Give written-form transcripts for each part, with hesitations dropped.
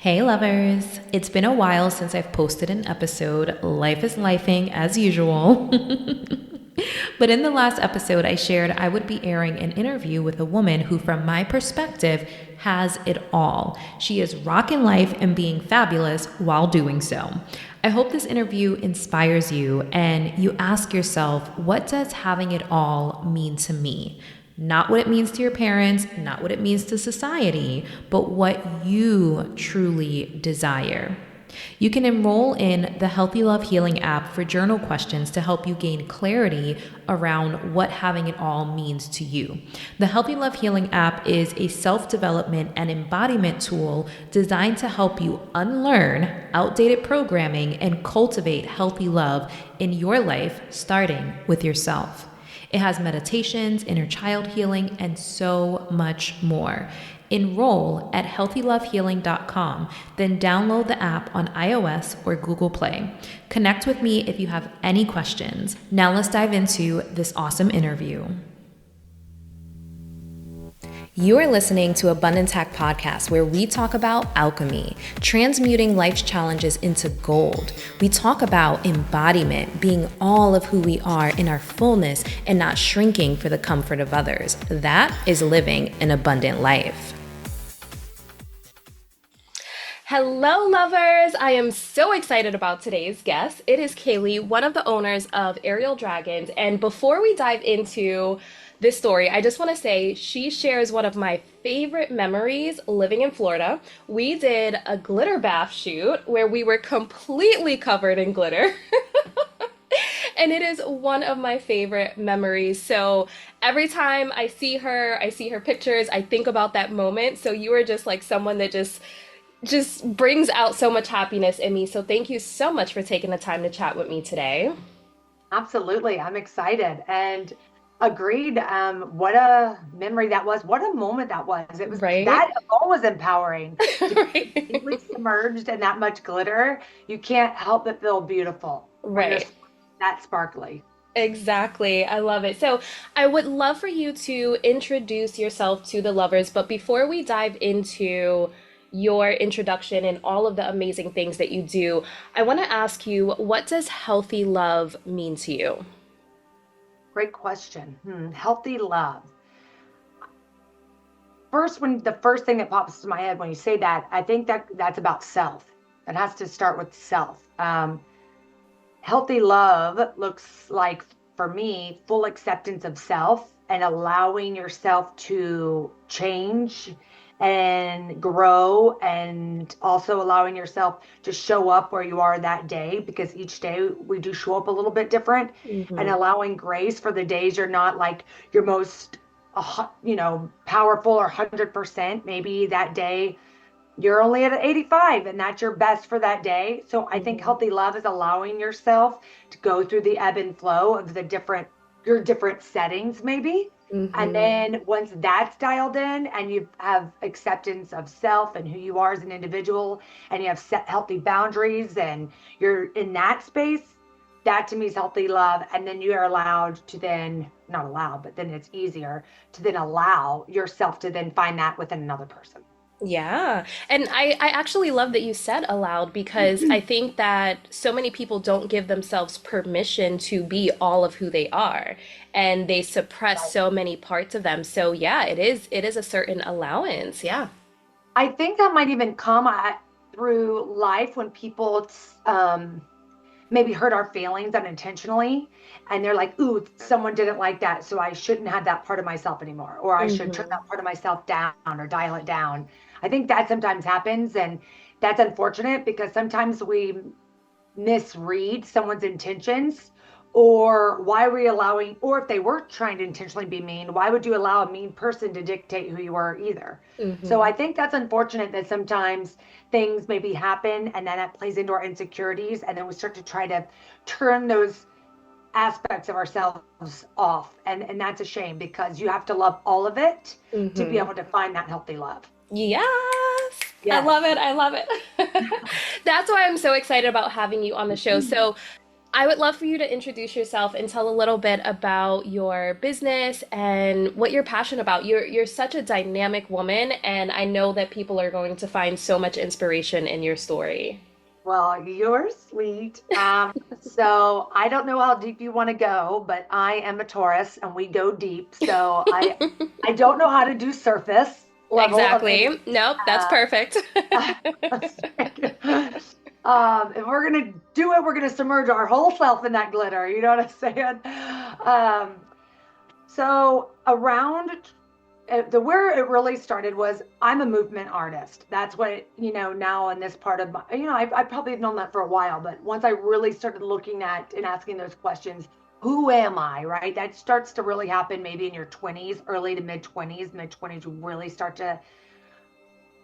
Hey lovers! It's been a while since I've posted an episode. Life is lifing as usual. But in the last episode, I shared I would be airing an interview with a woman who, from my perspective, has it all. She is rocking life and being fabulous while doing so. I hope this interview inspires you and you ask yourself, what does having it all mean to me? Not what it means to your parents, not what it means to society, but what you truly desire. You can enroll in the Healthy Love Healing app for journal questions to help you gain clarity around what having it all means to you. The Healthy Love Healing app is a self-development and embodiment tool designed to help you unlearn outdated programming and cultivate healthy love in your life, starting with yourself. It has meditations, inner child healing, and so much more. Enroll at healthylovehealing.com, then download the app on iOS or Google Play. Connect with me if you have any questions. Now let's dive into this awesome interview. You are listening to Abundance Hack Podcast, where we talk about alchemy, transmuting life's challenges into gold. We talk about embodiment, being all of who we are in our fullness and not shrinking for the comfort of others. That is living an abundant life. Hello, lovers. I am so excited about today's guest. It is Kaley, one of the owners of Aerial Dragons. And before we dive into this story, I just want to say she shares one of my favorite memories living in Florida. We did a glitter bath shoot where we were completely covered in glitter. And it is one of my favorite memories. So every time I see her pictures, I think about that moment. So you are just like someone that just brings out so much happiness in me. So thank you so much for taking the time to chat with me today. Absolutely. I'm excited and agreed. What a memory that was. What a moment that was. It was Right? that alone was empowering to be Right. completely submerged in that much glitter. You can't help but feel beautiful when you're Right. that sparkly. Exactly. I love it. So I would love for you to introduce yourself to the lovers, but before we dive into your introduction and all of the amazing things that you do, I want to ask you, what does healthy love mean to you? Great question. Healthy love. When the first thing that pops to my head when you say that, I think that's about self. It has to start with self. Healthy love looks like, for me, full acceptance of self and allowing yourself to change and grow, and also allowing yourself to show up where you are that day, because each day we do show up a little bit different, and Hmm. allowing grace for the days you're not like your most powerful or 100%. Maybe that day you're only at 85 and that's your best for that day. So I think Hmm. healthy love is allowing yourself to go through the ebb and flow of your different settings maybe. And Hmm. then once that's dialed in and you have acceptance of self and who you are as an individual, and you have set healthy boundaries and you're in that space, that to me is healthy love. And then you are allowed to then, not allowed, but then it's easier to then allow yourself to then find that within another person. Yeah. And I actually love that you said aloud, because I think that so many people don't give themselves permission to be all of who they are, and they suppress so many parts of them. So yeah, it is a certain allowance. Yeah. I think that might even come through life when people maybe hurt our feelings unintentionally. And they're like, ooh, someone didn't like that. So I shouldn't have that part of myself anymore. Or I should turn Hmm. that part of myself down or dial it down. I think that sometimes happens. And that's unfortunate because sometimes we misread someone's intentions, or why are we allowing, or if they were trying to intentionally be mean, why would you allow a mean person to dictate who you are either? So Hmm. I think that's unfortunate that sometimes things maybe happen and then that plays into our insecurities, and then we start to try to turn those aspects of ourselves off, and that's a shame because you have to love all of it to be Hmm. able to find that healthy love. Yes. I love Yes. it. I love it. That's why I'm so excited about having you on the show. So I would love for you to introduce yourself and tell a little bit about your business and what you're passionate about. You're such a dynamic woman, and I know that people are going to find so much inspiration in your story. Well, you're sweet. So I don't know how deep you want to go, but I am a Taurus and we go deep. So I don't know how to do surface level of Exactly. any. Nope, that's perfect. If we're gonna do it, we're gonna submerge our whole self in that glitter. You know what I'm saying? So around the where it really started was I'm a movement artist. That's what, now in this part of my, I probably have known that for a while, but once I really started looking at and asking those questions, who am I, right? That starts to really happen maybe in your 20s, early to mid 20s. Mid 20s, you really start to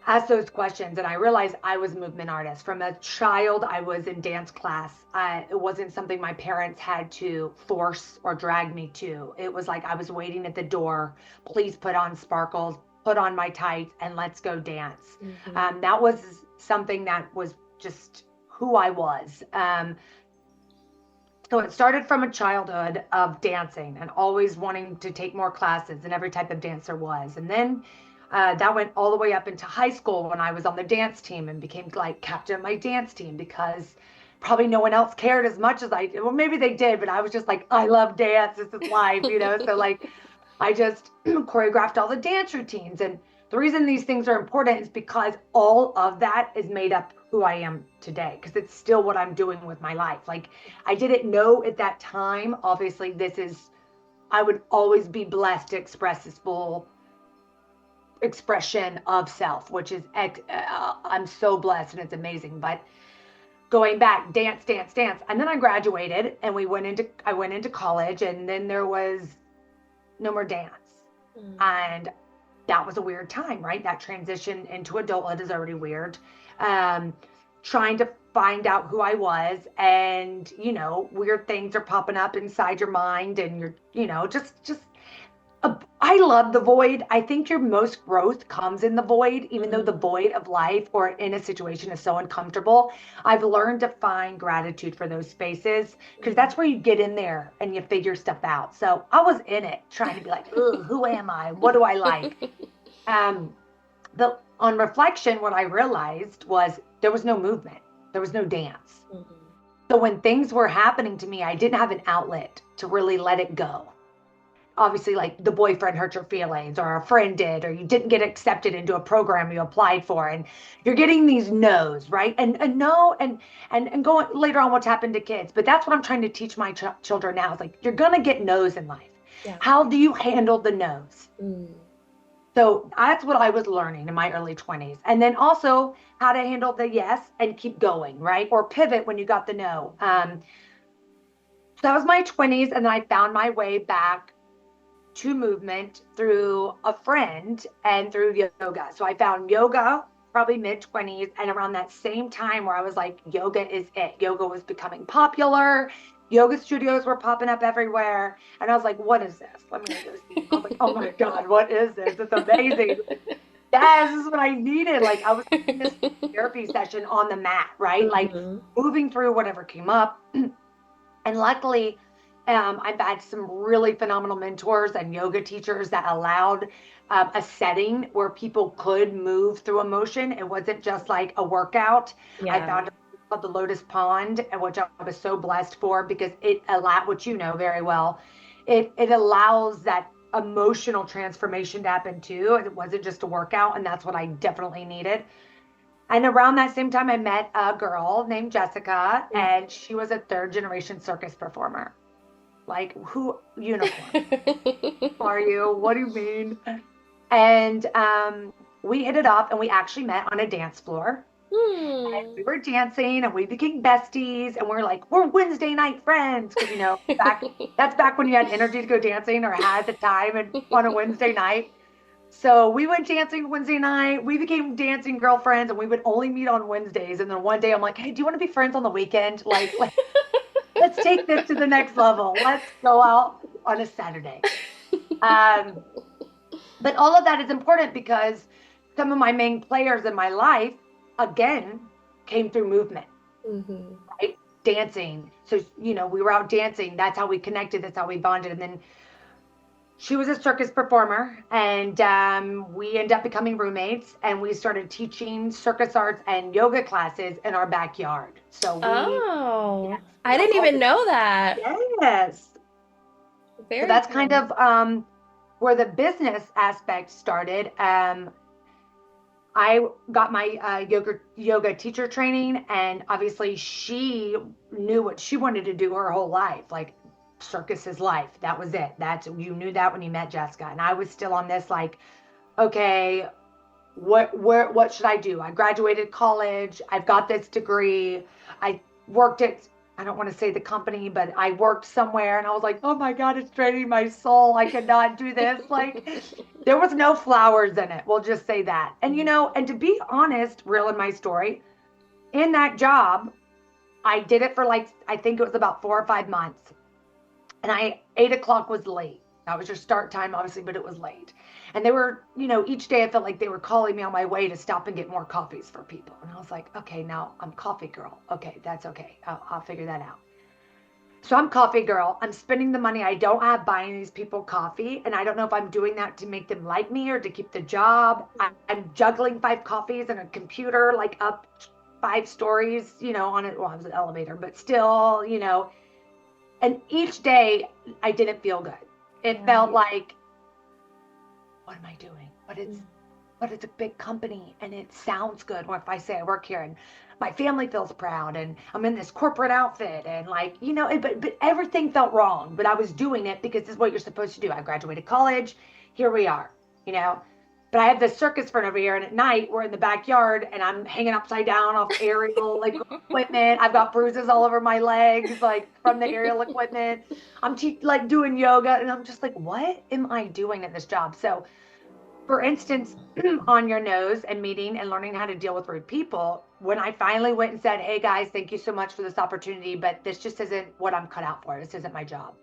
ask those questions. And I realized I was a movement artist. From a child, I was in dance class. It wasn't something my parents had to force or drag me to. It was like I was waiting at the door. Please put on sparkles, put on my tights, and let's go dance. Hmm. That was something that was just who I was. So it started from a childhood of dancing and always wanting to take more classes and every type of dance there was. And then that went all the way up into high school when I was on the dance team and became like captain of my dance team because probably no one else cared as much as I did. Well, maybe they did, but I was just like, I love dance. This is life. So like I just choreographed all the dance routines. And the reason these things are important is because all of that is made up who I am today, because it's still what I'm doing with my life. Like I didn't know at that time, obviously, I would always be blessed to express this full expression of self, which is, I'm so blessed and it's amazing. But going back, dance, dance, dance. And then I graduated and I went into college and then there was no more dance. And that was a weird time, right? That transition into adulthood is already weird. Um, Trying to find out who I was, and weird things are popping up inside your mind, and you're, just. I love the void. I think your most growth comes in the void, even though the Mm. void of life or in a situation is so uncomfortable. I've learned to find gratitude for those spaces because Mm. that's where you get in there and you figure stuff out. So I was in it trying to be like, ooh, who am I? What do I like? Um, on reflection, what I realized was there was no movement, there was no dance. Mhm. So when things were happening to me, I didn't have an outlet to really let it go. Obviously, like the boyfriend hurt your feelings, or a friend did, or you didn't get accepted into a program you applied for, and you're getting these no's, right? And no, and going later on, what's happened to kids. But that's what I'm trying to teach my children now. Is like you're gonna get no's in life. Yeah. How do you handle the no's? Mm. So that's what I was learning in my early 20s. And then also how to handle the yes and keep going, right? Or pivot when you got the no. So that was my 20s. And then I found my way back to movement through a friend and through yoga. So I found yoga probably mid 20s. And around that same time where I was like, yoga is it. Yoga was becoming popular. Yoga studios were popping up everywhere. And I was like, what is this? Let me go see. I was like, oh my God, what is this? It's amazing. Yes, this is what I needed. Like I was in this therapy session on the mat, right? Like Mhm. moving through whatever came up. And luckily, I've had some really phenomenal mentors and yoga teachers that allowed a setting where people could move through emotion. It wasn't just like a workout. I Yeah. found a place called the Lotus Pond, and which I was so blessed for because it allowed, which you know very well, it allows that emotional transformation to happen too. It wasn't just a workout, and that's what I definitely needed. And around that same time, I met a girl named Jessica, and she was a third generation circus performer. Like, who, unicorn, are you? What do you mean? And we hit it off, and we actually met on a dance floor. Hmm. We were dancing, and we became besties, and we're like, we're Wednesday night friends. Because, that's back when you had energy to go dancing or had the time and on a Wednesday night. So we went dancing Wednesday night. We became dancing girlfriends, and we would only meet on Wednesdays. And then one day I'm like, hey, do you want to be friends on the weekend? Like, let's take this to the next level. Let's go out on a Saturday. Um, but all of that is important because some of my main players in my life, again, came through movement, Mhm. right? dancing. So, we were out dancing. That's how we connected. That's how we bonded. And then she was a circus performer, and we ended up becoming roommates, and we started teaching circus arts and yoga classes in our backyard. So Oh, yes, I yes, didn't even know that. yes. So Very that's kind cool. of where the business aspect started. I got my yoga teacher training, and obviously she knew what she wanted to do her whole life. Like, circus is life. That was it. You knew that when you met Jessica. And I was still on this, like, okay, what should I do? I graduated college. I've got this degree. I worked at, I don't want to say the company, but I worked somewhere, and I was like, oh my God, it's draining my soul. I could not do this. Like, there was no flowers in it. We'll just say that. And, and to be honest, real in my story, in that job, I did it for, like, I think it was about 4 or 5 months. And 8 o'clock was late. That was your start time, obviously, but it was late. And they were, each day I felt like they were calling me on my way to stop and get more coffees for people. And I was like, okay, now I'm coffee girl. Okay, that's okay. I'll figure that out. So I'm coffee girl. I'm spending the money I don't have buying these people coffee. And I don't know if I'm doing that to make them like me or to keep the job. I'm juggling 5 coffees and a computer, like, up 5 stories, on it. Well, I was an elevator, but still, and each day I didn't feel good. It felt like, what am I doing? But it's a big company, and it sounds good. Or if I say I work here and my family feels proud, and I'm in this corporate outfit, and, like, but everything felt wrong. But I was doing it because this is what you're supposed to do. I graduated college. Here we are, But I have this circus friend over here, and at night we're in the backyard, and I'm hanging upside down off aerial, like, equipment. I've got bruises all over my legs, like, from the aerial equipment. I'm like doing yoga, and I'm just like, what am I doing at this job? So, for instance, on your nose and meeting and learning how to deal with rude people, when I finally went and said, hey guys, thank you so much for this opportunity, but this just isn't what I'm cut out for. This isn't my job.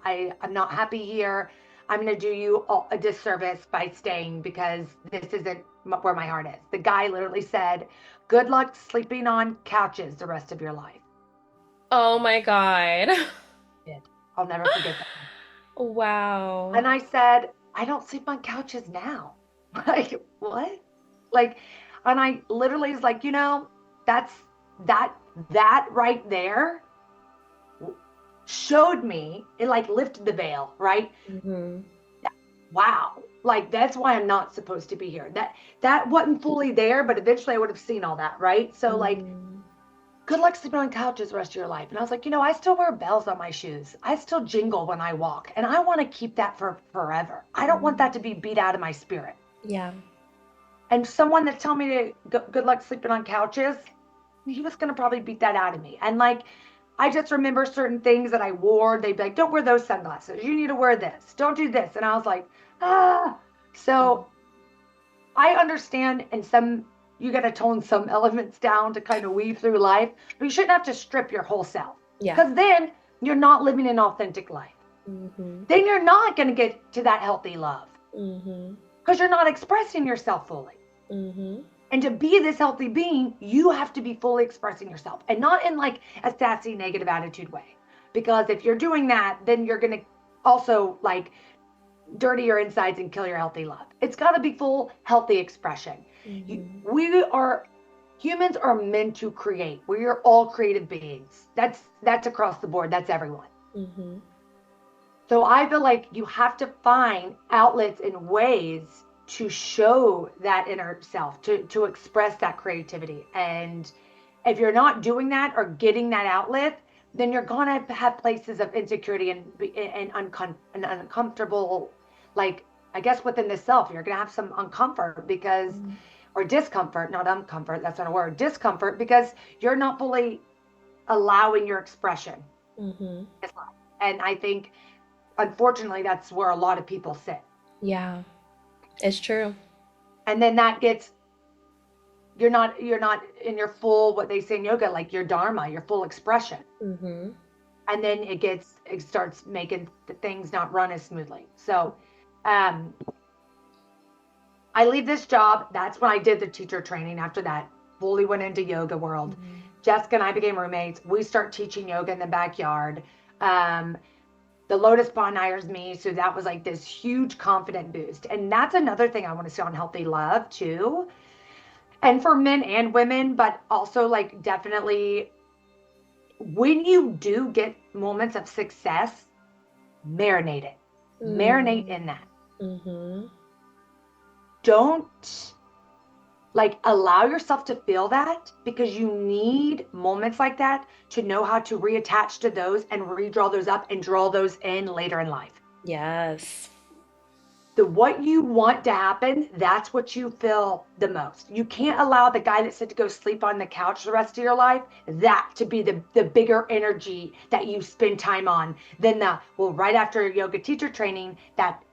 I'm not happy here. I'm going to do you a disservice by staying because this isn't where my heart is. The guy literally said, good luck sleeping on couches the rest of your life. Oh my God. I'll never forget that. Wow. And I said, I don't sleep on couches now. Like, what? Like, and I literally was like, that's that right there showed me, it, like, lifted the veil, right? Mm-hmm. Wow. Like, that's why I'm not supposed to be here. That wasn't fully there, but eventually I would have seen all that, right? So, like, good luck sleeping on couches the rest of your life. And I was like, I still wear bells on my shoes. I still jingle when I walk. And I want to keep that for forever. I don't want that to be beat out of my spirit. Yeah. And someone that's telling me to good luck sleeping on couches, he was going to probably beat that out of me. And, like, I just remember certain things that I wore. They'd be like, don't wear those sunglasses. You need to wear this. Don't do this. And I was like, ah. So I understand you got to tone some elements down to kind of weave through life, but you shouldn't have to strip your whole self. Yeah. Because then you're not living an authentic life. Mm-hmm. Then you're not going to get to that healthy love. Mm-hmm. Because you're not expressing yourself fully. Mm-hmm. And to be this healthy being, you have to be fully expressing yourself, and not in, like, a sassy, negative attitude way. Because if you're doing that, then you're going to also, like, dirty your insides and kill your healthy love. It's got to be full, healthy expression. Mm-hmm. Humans are meant to create. We are all creative beings. That's across the board. That's everyone. Mm-hmm. So I feel like you have to find outlets and ways to show that inner self, to express that creativity. And if you're not doing that or getting that outlet, then you're going to have places of insecurity and uncomfortable, like, I guess within the self, you're going to have some uncomfort because, or discomfort, not uncomfort, that's not a word, discomfort, because you're not fully allowing your expression. Mm-hmm. And I think, unfortunately, that's where a lot of people sit. Yeah, it's true. And then that gets, you're not in your full, what they say in yoga, like your dharma, your full expression. Mm-hmm. And then it starts making the things not run as smoothly. So I leave this job. That's when I did the teacher training. After that, fully went into yoga world. Jessica and I became roommates. We start teaching yoga in the backyard. The Lotus Bond hires me. So that was like this huge confident boost. And that's another thing I want to say on healthy love too. And for men and women, but also like definitely when you do get moments of success, marinate it. Marinate in that. Mm-hmm. Don't like allow yourself to feel that, because you need moments like that to know how to reattach to those and redraw those up and draw those in later in life. Yes. What you want to happen, that's what you feel the most. You can't allow the guy that said to go sleep on the couch the rest of your life, that to be the bigger energy that you spend time on than right after yoga teacher training, that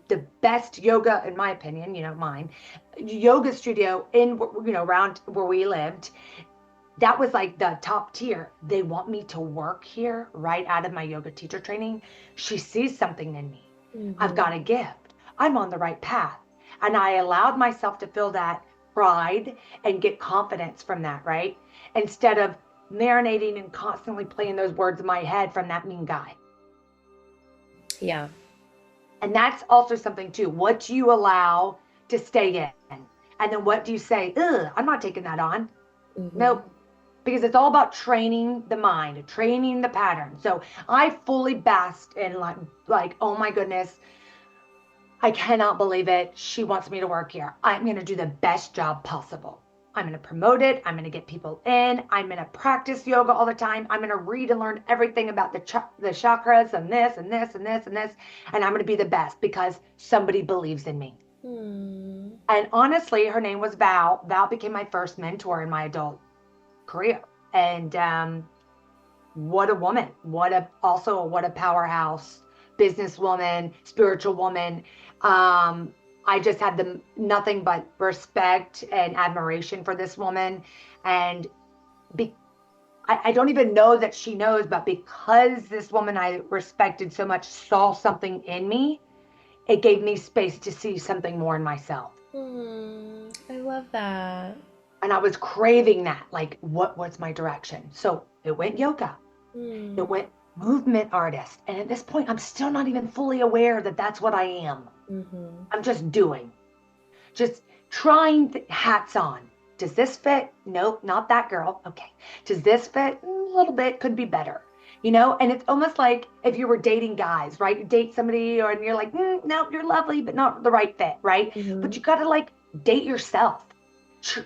the best yoga, in my opinion, mine, yoga studio in, around where we lived, that was like the top tier. They want me to work here right out of my yoga teacher training. She sees something in me. I've got a gift. I'm on the right path. And I allowed myself to feel that pride and get confidence from that, right? Instead of marinating and constantly playing those words in my head from that mean guy. Yeah. And that's also something too. What do you allow to stay in? And then what do you say? Ugh, I'm not taking that on. Nope. Because it's all about training the mind, training the pattern. So I fully basked in like, oh my goodness, I cannot believe it. She wants me to work here. I'm going to do the best job possible. I'm going to promote it. I'm going to get people in. I'm going to practice yoga all the time. I'm going to read and learn everything about the chakras and this and this and this and this. And I'm going to be the best because somebody believes in me. And honestly, her name was Val. Val became my first mentor in my adult career. And what a woman. What a powerhouse businesswoman, spiritual woman. I just had nothing but respect and admiration for this woman. And I don't even know that she knows, but because this woman I respected so much saw something in me, it gave me space to see something more in myself. I love that. And I was craving that, like, what's my direction? So it went yoga. It went movement artist. And at this point, I'm still not even fully aware that that's what I am. I'm just doing, just trying hats on. Does this fit? Nope, not that girl. Okay. Does this fit? A little bit, could be better. And it's almost like if you were dating guys, right? You date somebody and you're like, no, you're lovely, but not the right fit, right? But you got to like date yourself.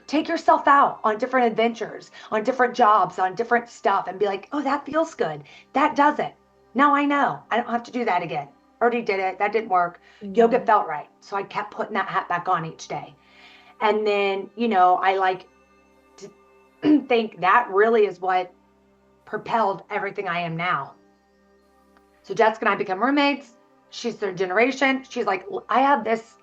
Take yourself out on different adventures, on different jobs, on different stuff, and be like, oh, that feels good. That doesn't. Now I know. I don't have to do that again. Already did it. That didn't work. Yoga felt right. So I kept putting that hat back on each day. And then, I like to think that really is what propelled everything I am now. So Jessica and I become roommates. She's third generation. She's like, I have this.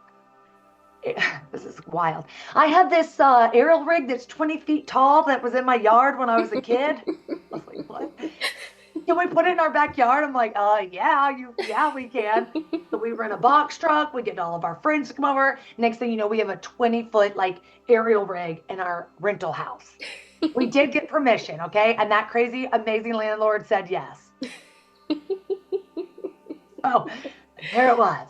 This is wild. I have this aerial rig that's 20 feet tall that was in my yard when I was a kid. I was like, what? Can we put it in our backyard? I'm like, yeah, we can. So we rent a box truck. We get all of our friends to come over. Next thing you know, we have a 20-foot like aerial rig in our rental house. We did get permission, okay? And that crazy, amazing landlord said yes. Oh, there it was.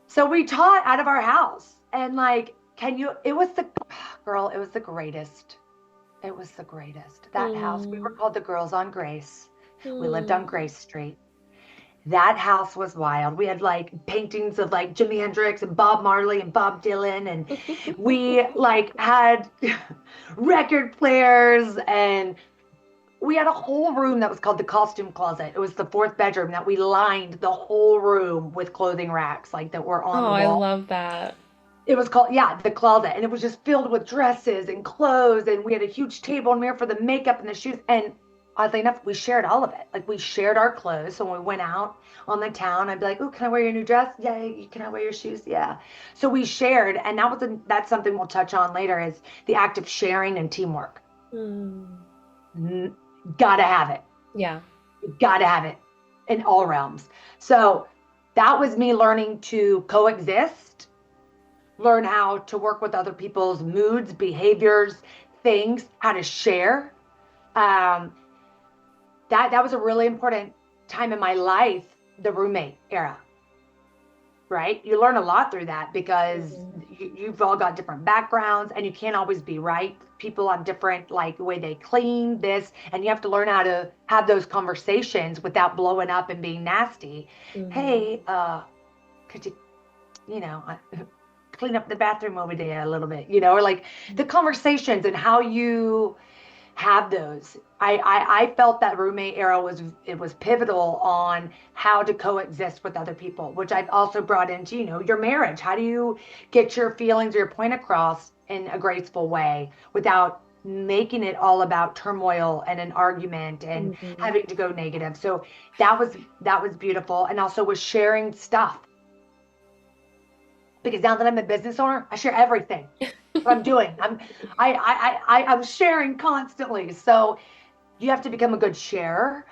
So we taught out of our house, and like, it was the greatest. It was the greatest. That house, we were called the Girls on Grace. We lived on Grace Street. That house was wild. We had like paintings of like Jimi Hendrix and Bob Marley and Bob Dylan. And we like had record players, and we had a whole room that was called the costume closet. It was the fourth bedroom that we lined the whole room with clothing racks like that were on the wall. I love that. It was called, the closet. And it was just filled with dresses and clothes. And we had a huge table and mirror for the makeup and the shoes. And oddly enough, we shared all of it. Like we shared our clothes. So when we went out on the town, I'd be like, oh, can I wear your new dress? Yeah. Can I wear your shoes? Yeah. So we shared. And that's something we'll touch on later, is the act of sharing and teamwork. Gotta have it. Yeah. Gotta have it in all realms. So that was me learning to coexist, learn how to work with other people's moods, behaviors, things, how to share. Um, that was a really important time in my life, the roommate era, right? You learn a lot through that because you've all got different backgrounds and you can't always be right. People have different, like, the way they clean this, and you have to learn how to have those conversations without blowing up and being nasty. Hey, could you, you know, clean up the bathroom over there a little bit, or like the conversations and how you have those. I felt that roommate era was pivotal on how to coexist with other people, which I've also brought into, your marriage. How do you get your feelings or your point across in a graceful way without making it all about turmoil and an argument and having to go negative? So that was beautiful. And also was sharing stuff. Because now that I'm a business owner, I share everything. What I'm doing. I'm sharing constantly. So you have to become a good sharer.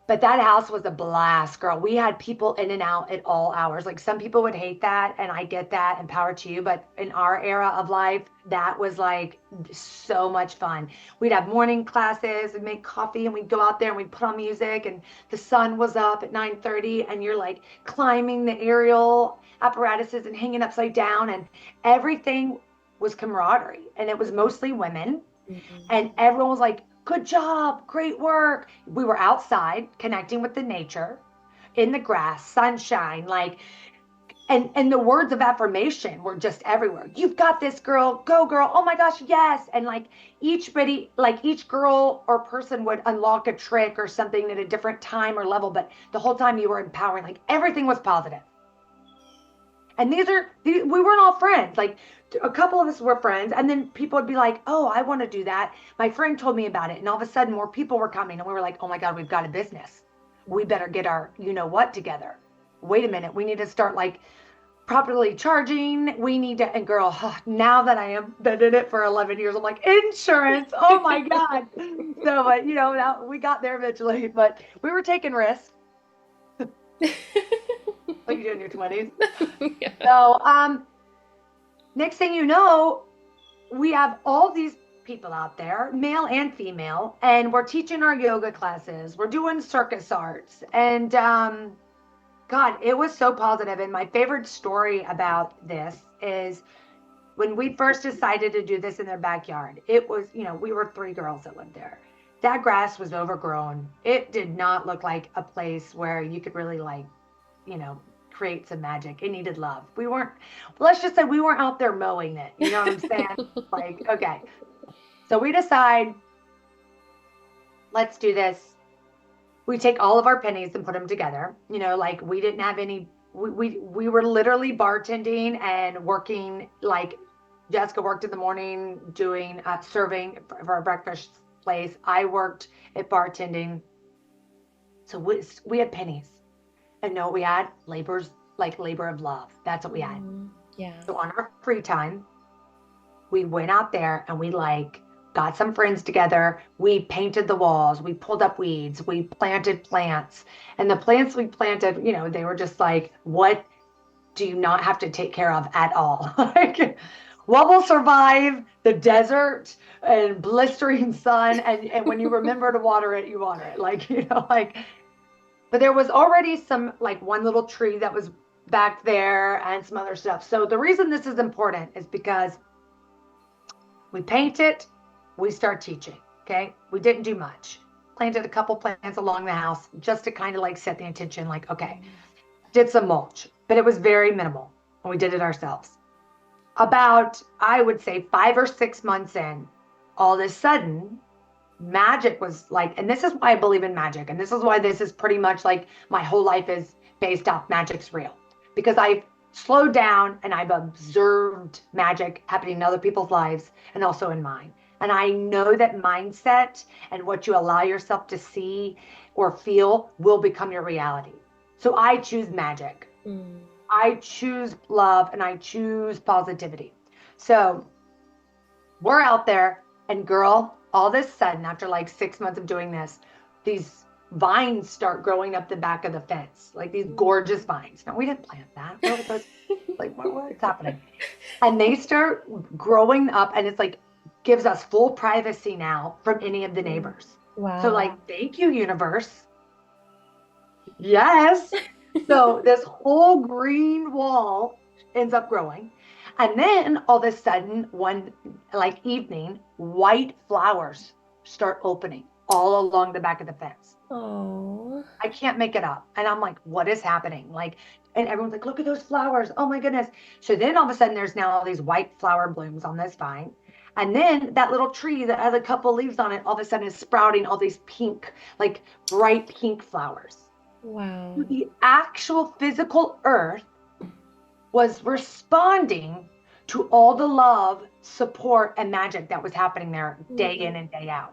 But that house was a blast, girl. We had people in and out at all hours. Like, some people would hate that, and I get that, and power to you. But in our era of life, that was like so much fun. We'd have morning classes, we'd make coffee, and we'd go out there and we'd put on music, and the sun was up at 9:30, and you're like climbing the aerial apparatuses and hanging upside down, and everything was camaraderie. And it was mostly women, and everyone was like, good job, great work. We were outside connecting with the nature, in the grass, sunshine, like, and the words of affirmation were just everywhere. You've got this, girl. Go, girl. Oh my gosh, yes. And like each girl or person would unlock a trick or something at a different time or level, but the whole time you were empowering. Like, everything was positive. And we weren't all friends. Like, a couple of us were friends, and then people would be like, oh, I want to do that. My friend told me about it. And all of a sudden more people were coming, and we were like, oh my God, we've got a business. We better get our, what together. Wait a minute. We need to start like properly charging. We need to, and girl, now that I have been in it for 11 years, I'm like, insurance. Oh my God. So, but now we got there eventually, but we were taking risks. Like you do in your 20s. Yeah. So, next thing you know, we have all these people out there, male and female, and we're teaching our yoga classes. We're doing circus arts. And God, it was so positive. And my favorite story about this is when we first decided to do this in their backyard. It was, we were 3 girls that lived there. That grass was overgrown. It did not look like a place where you could really create some magic. It needed love. Let's just say we weren't out there mowing it. You know what I'm saying? Like, okay. So we decide, let's do this. We take all of our pennies and put them together. Like, we didn't have any, we were literally bartending and working. Like, Jessica worked in the morning doing serving for a breakfast place. I worked at bartending. So we had pennies. And no, we had labor of love. That's what we had. Yeah. So on our free time, we went out there and we got some friends together. We painted the walls. We pulled up weeds. We planted plants. And the plants we planted, they were just like, what do you not have to take care of at all? Like, what will survive the desert and blistering sun? And when you remember to water it, you water it. But there was already some, one little tree that was back there and some other stuff. So the reason this is important is because we paint it, we start teaching, okay? We didn't do much. Planted a couple plants along the house just to kind of set the intention, okay. Did some mulch, but it was very minimal, and we did it ourselves. About, I would say, 5 or 6 months in, all of a sudden, magic was and this is why I believe in magic. And this is why this is pretty much my whole life is based off magic's real. Because I've slowed down and I've observed magic happening in other people's lives and also in mine. And I know that mindset and what you allow yourself to see or feel will become your reality. So I choose magic. I choose love, and I choose positivity. So we're out there, and girl, all of a sudden, after 6 months of doing this, these vines start growing up the back of the fence, these gorgeous vines. Now, we didn't plant that. What's happening? And they start growing up, and it's gives us full privacy now from any of the neighbors. So Wow. like, thank you, universe. Yes. So this whole green wall ends up growing. And then all of a sudden, one like evening, white flowers start opening all along the back of the fence. Oh. I can't make it up. And I'm like, what is happening? Like, and everyone's like, look at those flowers. Oh my goodness. So then all of a sudden there's now all these white flower blooms on this vine. And then that little tree that has a couple leaves on it, all of a sudden is sprouting all these pink, like bright pink flowers. Wow. The actual physical earth was responding to all the love, support, and magic that was happening there day in and day out.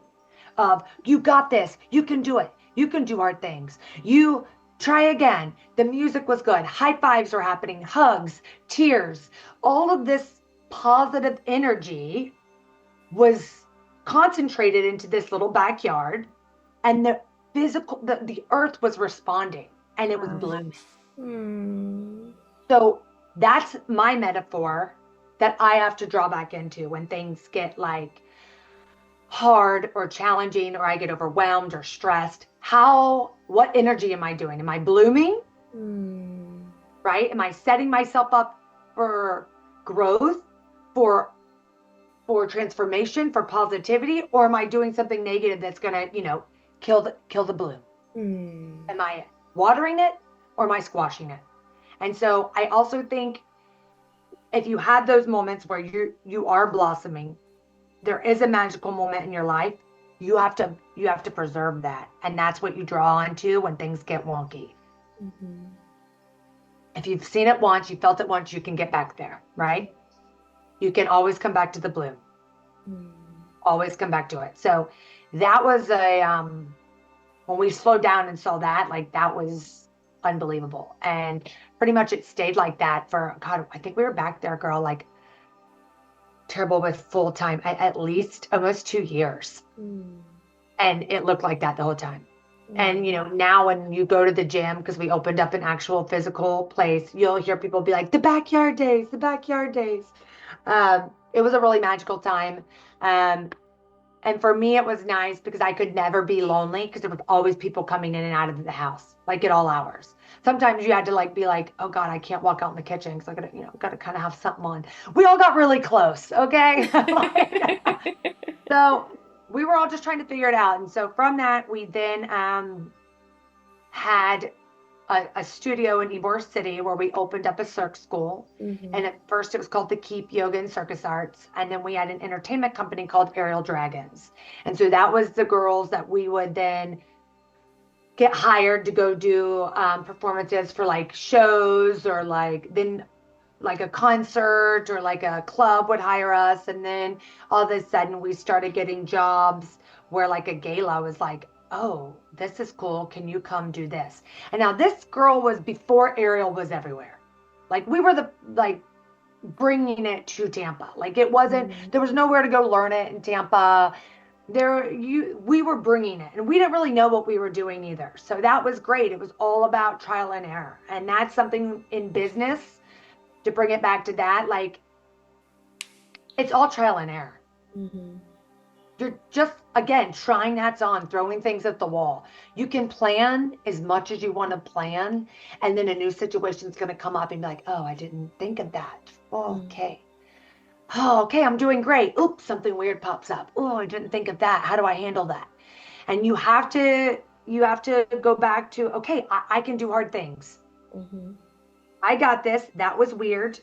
Of, you got this, you can do it, you can do hard things, you try again. The music was good, high fives were happening, hugs, tears, all of this positive energy was concentrated into this little backyard, and the earth was responding, and it was blooming. Hmm. So that's my metaphor that I have to draw back into when things get like hard or challenging, or I get overwhelmed or stressed. What energy am I doing? Am I blooming? Right? Am I setting myself up for growth, for transformation, for positivity, or am I doing something negative that's gonna, kill the bloom? Am I watering it, or am I squashing it? And so I also think if you had those moments where you are blossoming, there is a magical moment in your life. You have to preserve that, and that's what you draw onto when things get wonky. If you've seen it once, you felt it once, you can get back there, right? You can always come back to the bloom. Always come back to it. So that was when we slowed down and saw that, like, that was unbelievable. And pretty much it stayed like that for, God, I think we were back there, girl, like, terrible with full time, at least almost 2 years. And it looked like that the whole time. And, now when you go to the gym, because we opened up an actual physical place, you'll hear people be like, the backyard days, the backyard days. It was a really magical time. And for me, it was nice because I could never be lonely, because there was always people coming in and out of the house, like at all hours. Sometimes you had to like be like, oh God, I can't walk out in the kitchen because I gotta kind of have something on. We all got really close, okay? So we were all just trying to figure it out. And so from that, we then had a studio in Ybor City where we opened up a cirque school. And at first it was called the Keep Yoga and Circus Arts. And then we had an entertainment company called Aerial Dragons. And so that was the girls that we would then get hired to go do performances for like shows, or like then like a concert, or like a club would hire us. And then all of a sudden we started getting jobs where like a gala was like, oh, this is cool. Can you come do this? And now this girl was before Ariel was everywhere. Like, we were bringing it to Tampa. Like, it wasn't, there was nowhere to go learn it in Tampa. We were bringing it, and we didn't really know what we were doing either. So that was great. It was all about trial and error. And that's something in business, to bring it back to that, like, it's all trial and error. You're just, again, trying hats on, throwing things at the wall. You can plan as much as you want to plan, and then a new situation is going to come up and be like, oh, I didn't think of that. Oh, okay. Oh, okay, I'm doing great. Oops, something weird pops up. Oh, I didn't think of that. How do I handle that? And you have to go back to, okay, I can do hard things. I got this. That was weird.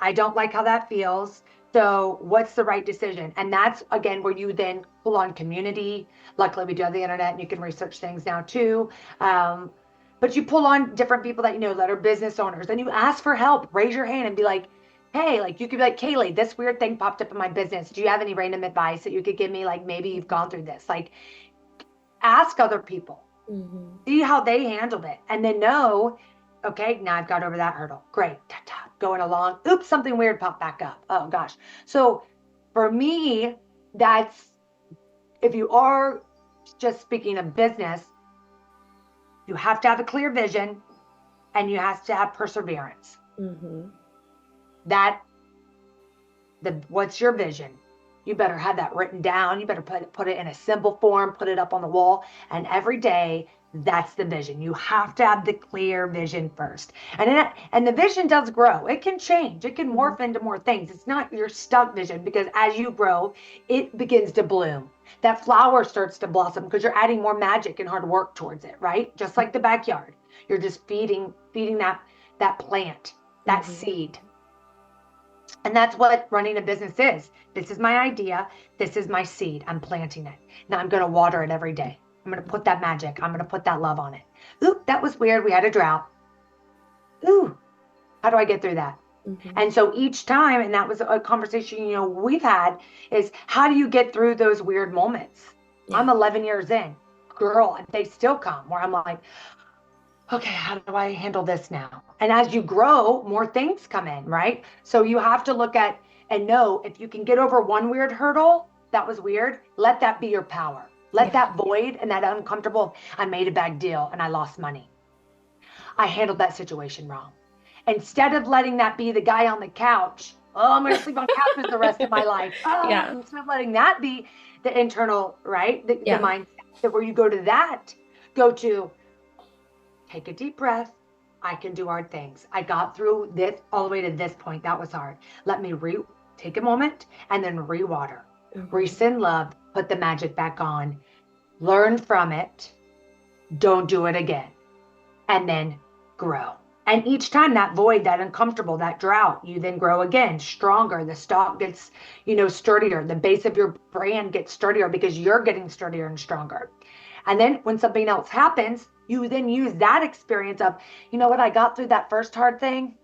I don't like how that feels. So what's the right decision? And that's, again, where you then pull on community. Luckily, we do have the internet, and you can research things now too. But you pull on different people that you know that are business owners, and you ask for help. Raise your hand and be like, hey, like, you could be like, Kaley, this weird thing popped up in my business. Do you have any random advice that you could give me? Like, maybe you've gone through this. Like, ask other people. See how they handled it. And then know, okay, now I've got over that hurdle. Great. Going along. Oops, something weird popped back up. Oh, gosh. So for me, that's, if you are just speaking of business, you have to have a clear vision, and you have to have perseverance. What's your vision? You better have that written down. You better put it in a simple form, put it up on the wall. And every day, that's the vision. You have to have the clear vision first. And the vision does grow. It can change. It can Mhm. morph into more things. It's not your stuck vision, because as you grow, it begins to bloom. That flower starts to blossom because you're adding more magic and hard work towards it, right? Just like the backyard. You're just feeding that plant, that Mhm. seed. And that's what running a business is. This is my idea. This is my seed. I'm planting it. Now I'm going to water it every day. I'm going to put that magic. I'm going to put that love on it. Ooh, that was weird. We had a drought. Ooh, how do I get through that? Mhm. And so each time, and that was a conversation, we've had, is how do you get through those weird moments? Yeah. I'm 11 years in. Girl, they still come where I'm like, okay, how do I handle this now? And as you grow, more things come in, right? So you have to look at and know, if you can get over one weird hurdle, that was weird, let that be your power. Let Yeah. that void and that uncomfortable, I made a bad deal and I lost money. I handled that situation wrong. Instead of letting that be the guy on the couch, oh, I'm going to sleep on couches the rest of my life. Oh, Yeah. instead of letting that be the internal, right? The Yeah. mindset, that where you go to that, go to, take a deep breath. I can do hard things. I got through this all the way to this point. That was hard. Let me take a moment and then rewater. Mhm. Resend love, put the magic back on, learn from it, don't do it again, and then grow. And each time, that void, that uncomfortable, that drought, you then grow again, stronger. The stock gets, sturdier. The base of your brand gets sturdier because you're getting sturdier and stronger. And then when something else happens, you then use that experience of, you know what, I got through that first hard thing.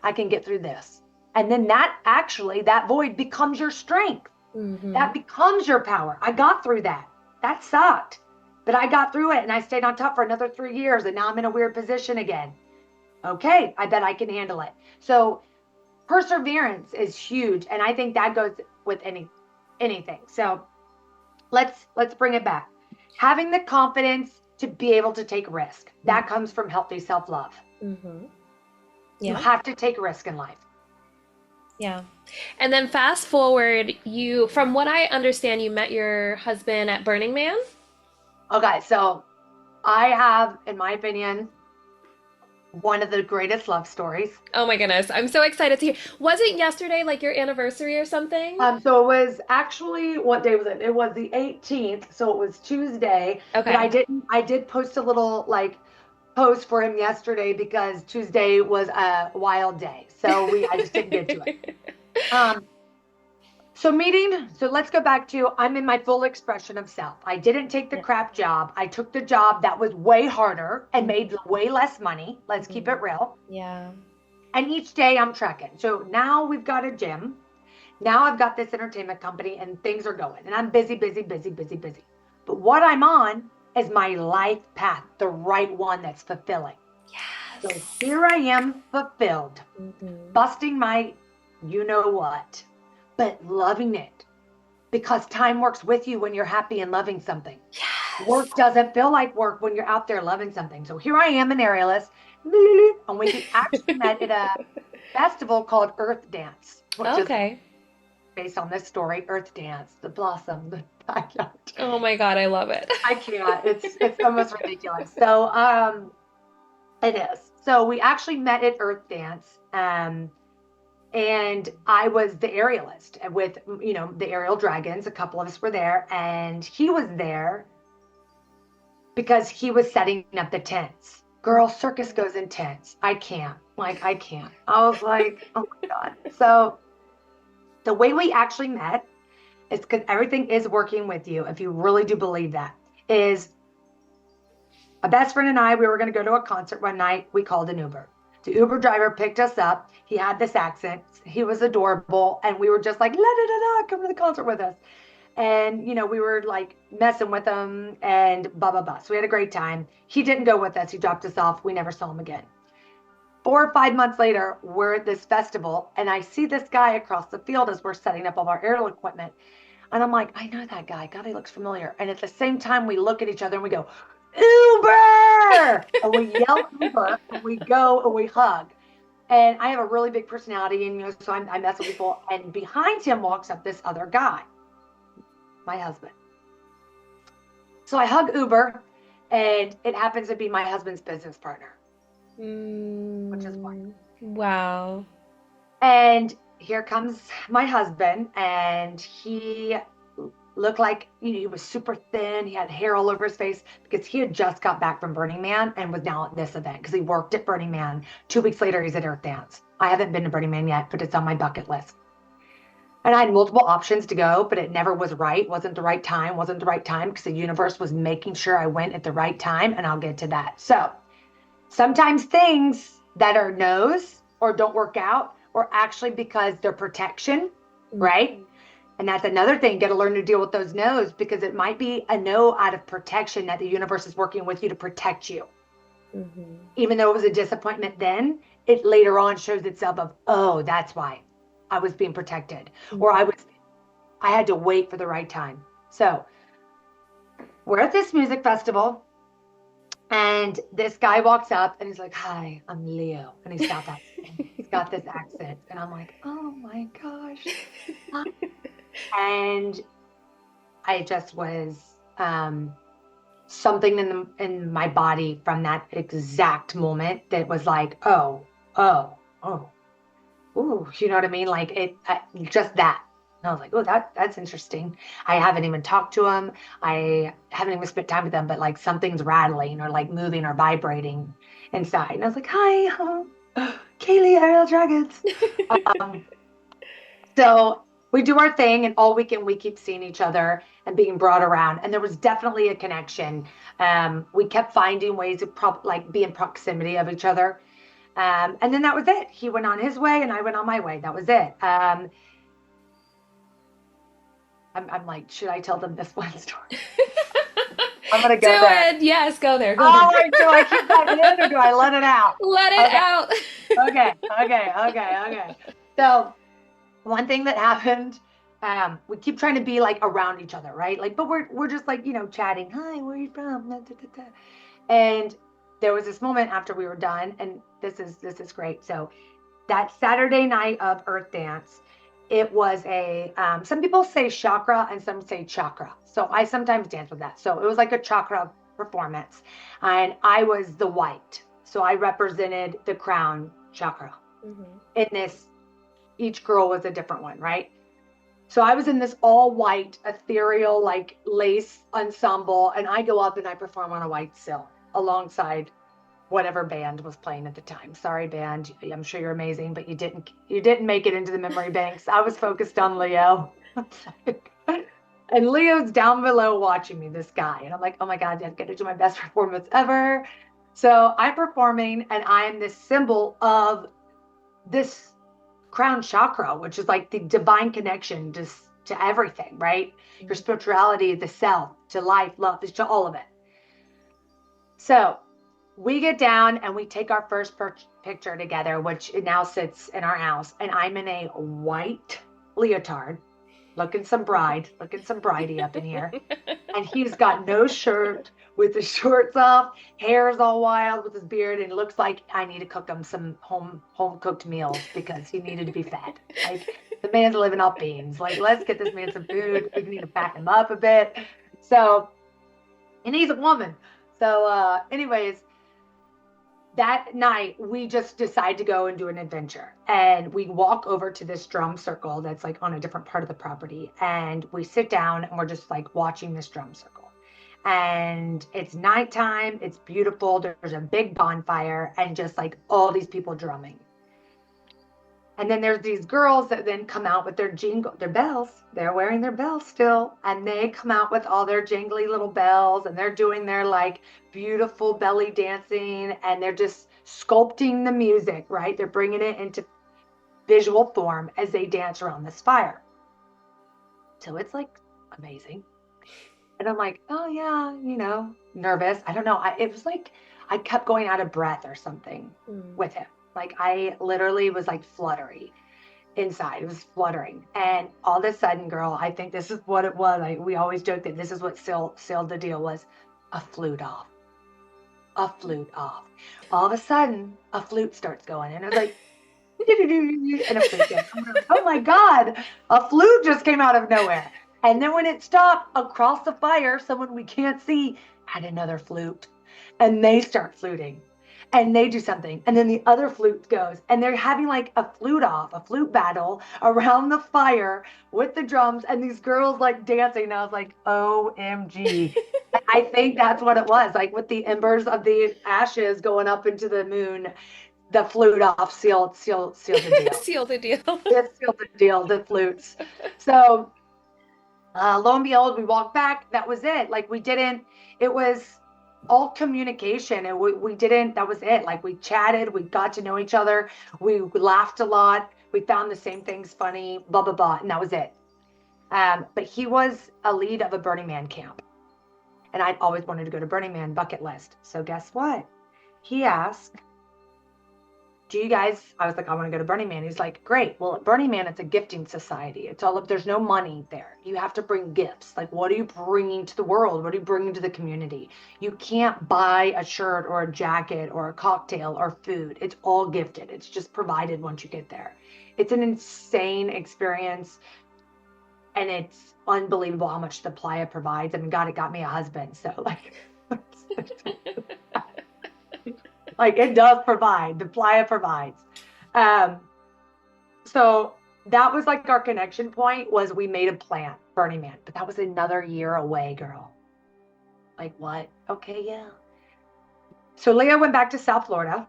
I can get through this. And then that void becomes your strength. That Mhm. becomes your power. I got through that. That sucked. But I got through it and I stayed on top for another 3 years. And now I'm in a weird position again. Okay, I bet I can handle it. So perseverance is huge. And I think that goes with anything. So let's bring it back. Having the confidence to be able to take risk. Mhm. That comes from healthy self-love. Mhm. You Yeah. have to take risk in life. Yeah. And then fast forward, from what I understand, you met your husband at Burning Man. Okay, so I have, in my opinion, one of the greatest love stories. Oh my goodness. I'm so excited to hear. Was it yesterday, like your anniversary or something? So it was actually, what day was it? It was the 18th, so it was Tuesday. But Okay. I did post a little like post for him yesterday because Tuesday was a wild day. So I just didn't get to it. Um, so let's go back to, I'm in my full expression of self. I didn't take the Yeah. crap job. I took the job that was way harder and Mhm. made way less money. Let's keep it Mhm. real. Yeah. And each day I'm trekking. So now we've got a gym. Now I've got this entertainment company and things are going. And I'm busy, busy, busy, busy, busy. But what I'm on is my life path, the right one that's fulfilling. So Yes. here I am, fulfilled, Mhm. busting my you know what, but loving it, because time works with you when you're happy and loving something. Yes. Work doesn't feel like work when you're out there loving something. So here I am, an aerialist, and we actually met at a festival called Earth Dance, which is Okay. based on this story, Earth Dance, the blossom, the backyard. Oh my God, I love it. I can't. It's almost ridiculous. So it is. So we actually met at Earth Dance. And I was the aerialist with, the aerial dragons. A couple of us were there, and he was there because he was setting up the tents. Girl, circus goes in tents. I can't. Like, I can't. I was like, oh my God. So the way we actually met is, because everything is working with you, if you really do believe that, is a best friend and I, we were going to go to a concert one night. We called an Uber. The Uber driver picked us up. He had this accent. He was adorable. And we were just like, la da da da, come to the concert with us. And, we were like messing with him and blah, blah, blah. So we had a great time. He didn't go with us. He dropped us off. We never saw him again. 4 or 5 months later, we're at this festival, and I see this guy across the field as we're setting up all our aerial equipment. And I'm like, I know that guy. God, he looks familiar. And at the same time, we look at each other and we go, Uber! And we yell Uber, and we go and we hug. And I have a really big personality, and so I mess with people. And behind him walks up this other guy, my husband. So I hug Uber, and it happens to be my husband's business partner, which is fun. Wow. And here comes my husband, and he looked like he was super thin. He had hair all over his face because he had just got back from Burning Man and was now at this event because he worked at Burning Man. 2 weeks later, he's at Earth Dance. I haven't been to Burning Man yet, but it's on my bucket list. And I had multiple options to go, but it never was right. Wasn't the right time because the universe was making sure I went at the right time, and I'll get to that. So sometimes things that are no's or don't work out or actually because they're protection, right? And that's another thing. Got to learn to deal with those no's because it might be a no out of protection that the universe is working with you to protect you. Even though it was a disappointment then, it later on shows itself of, oh, that's why I was being protected, or I had to wait for the right time. So we're at this music festival, and this guy walks up and he's like, "Hi, I'm Leo," and he's got this accent, and I'm like, "Oh my gosh." And I just was something in my body from that exact moment that was like, oh, ooh, you know what I mean? Like just that. And I was like, oh, that's interesting. I haven't even talked to him. I haven't even spent time with them, but like something's rattling or like moving or vibrating inside. And I was like, hi, Kaley, Ariel Dragons. So we do our thing, and all weekend we keep seeing each other and being brought around. And there was definitely a connection. We kept finding ways to be in proximity of each other. And then that was it. He went on his way and I went on my way. That was it. I'm like, should I tell them this one story? I'm going to go there. Do it. Yes, go there. Do I keep that in or do I let it out? Let it out. Okay. So one thing that happened, we keep trying to be like around each other, right? Like, but we're just like, chatting. Hi, where are you from? And there was this moment after we were done, and this is great. So that Saturday night of Earth Dance, it was some people say chakra and some say chakra. So I sometimes dance with that. So it was like a chakra performance, and I was the white. So I represented the crown chakra. In this, each girl was a different one, right? So I was in this all white, ethereal, like lace ensemble, and I go up and I perform on a white silk alongside whatever band was playing at the time. Sorry, band. I'm sure you're amazing, but you didn't make it into the memory banks. I was focused on Leo. And Leo's down below watching me, this guy. And I'm like, oh my God, I'm going to do my best performance ever. So I'm performing, and I'm this symbol of this crown chakra, which is like the divine connection just to everything, right? Your spirituality, the self, to life, love, to all of it. So we get down and we take our first picture together, which it now sits in our house. And I'm in a white leotard, looking some bridey up in here. And he's got no shirt, with his shorts off, hair's all wild with his beard, and it looks like I need to cook him some home cooked meals because he needed to be fed. Like, the man's living off beans. Like, let's get this man some food. We need to pack him up a bit. So, and he's a woman. So anyways, that night we just decide to go and do an adventure, and we walk over to this drum circle that's like on a different part of the property, and we sit down and we're just like watching this drum circle. And it's nighttime, it's beautiful, there's a big bonfire, and just like all these people drumming. And then there's these girls that then come out with their bells. They're wearing their bells still, and they come out with all their jingly little bells, and they're doing their like beautiful belly dancing, and they're just sculpting the music, right? They're bringing it into visual form as they dance around this fire. So it's like amazing. And I'm like, oh yeah, nervous. I don't know. It was like I kept going out of breath or something with him. Like I literally was like fluttery inside. It was fluttering. And all of a sudden, girl, I think this is what it was. Like we always joke that this is what sealed the deal, was a flute off. All of a sudden, a flute starts going. And I was like, and a flute came. Oh my God, a flute just came out of nowhere. And then when it stopped across the fire, someone we can't see had another flute, and they start fluting. And they do something, and then the other flute goes, and they're having like a flute battle around the fire with the drums, and these girls like dancing. And I was like, OMG. I think that's what it was, like with the embers of the ashes going up into the moon, the flute off sealed the deal. Seal the deal. It sealed the deal, the flutes. So lo and behold, we walked back. That was it. Like we didn't, it was all communication, and we didn't, that was it. Like we chatted, we got to know each other. We laughed a lot. We found the same things funny, blah, blah, blah. And that was it. But he was a lead of a Burning Man camp. And I'd always wanted to go to Burning Man bucket list. So guess what? He asked, do you guys, I was like, I want to go to Burning Man. He's like, great. Well, at Burning Man, it's a gifting society. It's all up, there's no money there. You have to bring gifts. Like, what are you bringing to the world? What are you bringing to the community? You can't buy a shirt or a jacket or a cocktail or food. It's all gifted. It's just provided once you get there. It's an insane experience. And it's unbelievable how much the playa provides. I mean, God, it got me a husband. So like, like it does provide, the playa provides. So that was like our connection point, was we made a plan, Burning Man, but that was another year away, girl. Like what? Okay, yeah. So Leah went back to South Florida.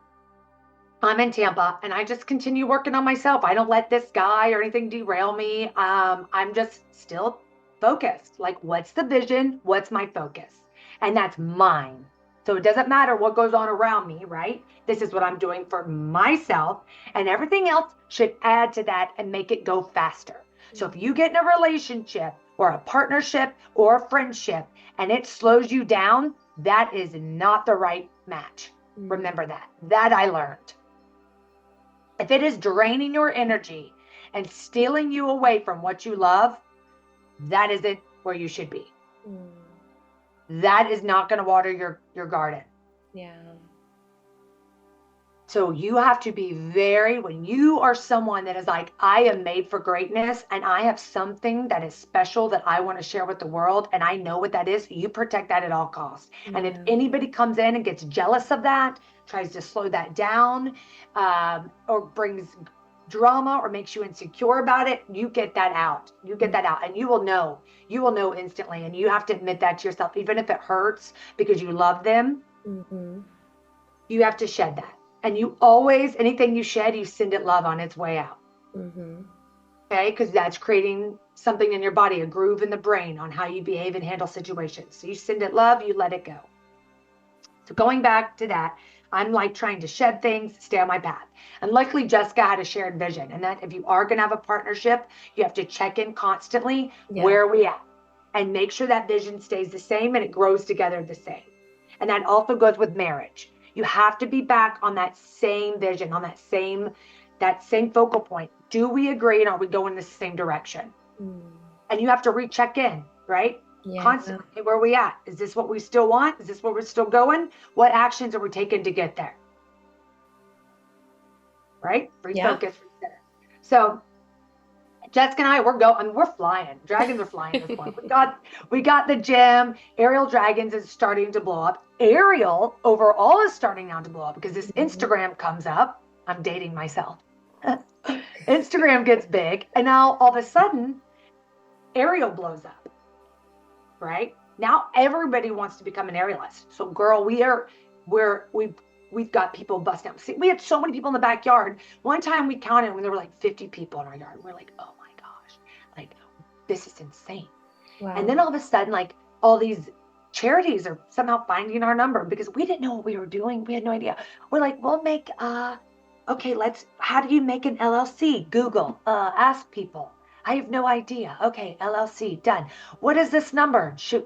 I'm in Tampa, and I just continue working on myself. I don't let this guy or anything derail me. I'm just still focused. Like, what's the vision? What's my focus? And that's mine. So it doesn't matter what goes on around me, right? This is what I'm doing for myself, and everything else should add to that and make it go faster. So if you get in a relationship or a partnership or a friendship and it slows you down, that is not the right match. Remember that. That I learned. If it is draining your energy and stealing you away from what you love, that isn't where you should be. That is not going to water your garden. Yeah. So you have to be when you are someone that is like, I am made for greatness, and I have something that is special that I want to share with the world, and I know what that is, you protect that at all costs. Yeah. And if anybody comes in and gets jealous of that, tries to slow that down, or brings drama or makes you insecure about it, you get that out. You get that out, and you will know instantly. And you have to admit that to yourself, even if it hurts because you love them. You have to shed that. And you always, anything you shed, you send it love on its way out. Okay? Because that's creating something in your body, a groove in the brain on how you behave and handle situations. So you send it love, you let it go. So going back to that, I'm like trying to shed things, stay on my path. And luckily, Jessica had a shared vision. And that if you are going to have a partnership, you have to check in constantly. Where are we at? And make sure that vision stays the same and it grows together the same. And that also goes with marriage. You have to be back on that same vision, on that same focal point. Do we agree, and are we going in the same direction? And you have to recheck in, right? Constantly. Hey, where are we at? Is this what we still want? Is this where we're still going? What actions are we taking to get there? Right? Refocus. So Jessica and I, we're flying. Dragons are flying at this point. We got the gym. Aerial Dragons is starting to blow up. Ariel overall is starting now to blow up because this Instagram comes up. I'm dating myself. Instagram gets big, and now all of a sudden, Ariel blows up. Right? Now everybody wants to become an aerialist. So girl, we've got people busting out. See, we had so many people in the backyard. One time we counted when there were like 50 people in our yard. We're like, oh my gosh, like this is insane. Wow. And then all of a sudden, like all these charities are somehow finding our number because we didn't know what we were doing. We had no idea. We're like, we'll make, how do you make an LLC? Google, ask people. I have no idea. Okay, LLC, done. What is this number? We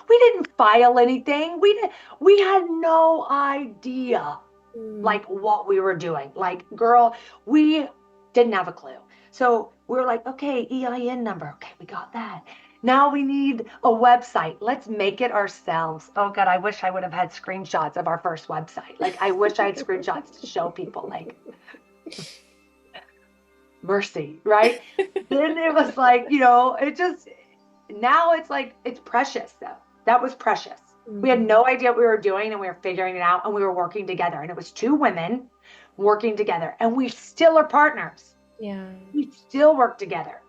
didn't file anything. We had no idea like what we were doing. Like, girl, we didn't have a clue. So we were like, okay, EIN number. Okay, we got that. Now we need a website. Let's make it ourselves. Oh God, I wish I would have had screenshots of our first website. Like, I wish I had screenshots to show people. Like, mercy, right? Then it was like, now it's like, it's precious though. That was precious. We had Mhm. no idea what we were doing and we were figuring it out and we were working together. And it was two women working together and we still are partners. Yeah. We still work together.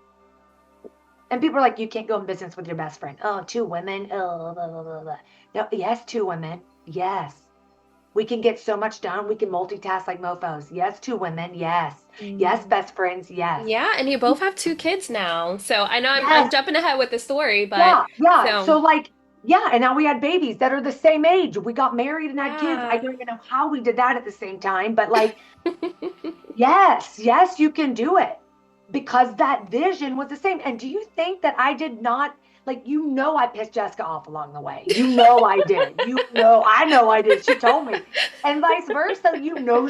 And people are like, you can't go in business with your best friend. Oh, two women. Oh, blah, blah, blah, blah. No, yes, two women. Yes. We can get so much done. We can multitask like mofos. Yes, two women. Yes. Yes, Mm. best friends. Yes. Yeah, and you both have two kids now. So I know I'm Yes. jumping ahead with the story, but Yeah. Yeah. so So like, yeah. And now we had babies that are the same age. We got married and had kids. I yeah. don't even know how we did that at the same time, but like, yes, yes, you can do it because that vision was the same. And do you think that I did not, like, I pissed Jessica off along the way? I did. I know I did. She told me. And vice versa,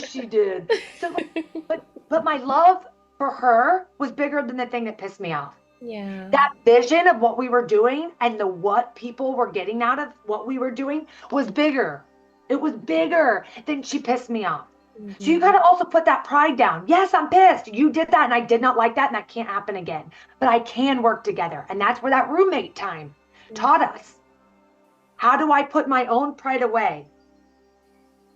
she did. So, but my love for her was bigger than the thing that pissed me off. Yeah. That vision of what we were doing and what people were getting out of what we were doing was bigger. It was bigger than she pissed me off. So you got Mhm. to also put that pride down. Yes, I'm pissed. You did that and I did not like that and that can't happen again. But I can work together. And that's where that roommate time taught us. How do I put my own pride away?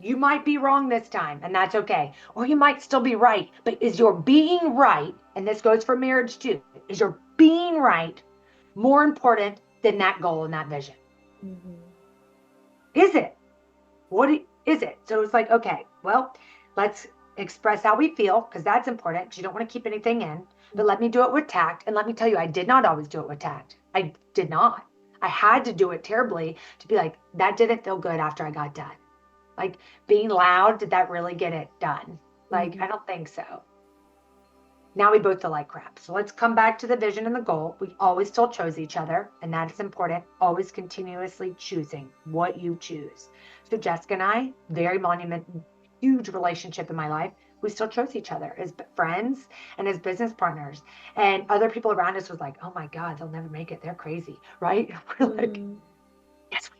You might be wrong this time and that's okay. Or you might still be right. But is your being right, and this goes for marriage too, is your being right more important than that goal and that vision? Mhm. Is it? Is it? So it's like, okay, well, let's express how we feel because that's important because you don't want to keep anything in. But let me do it with tact. And let me tell you, I did not always do it with tact. I did not. I had to do it terribly to be like, that didn't feel good after I got done. Like being loud, did that really get it done? Like, Mhm. I don't think so. Now we both feel like crap. So let's come back to the vision and the goal. We always still chose each other, and that is important. Always continuously choosing what you choose. So Jessica and I, very huge relationship in my life. We still chose each other as friends and as business partners. And other people around us was like, oh my God, they'll never make it. They're crazy, right? We're like, Mhm. yes,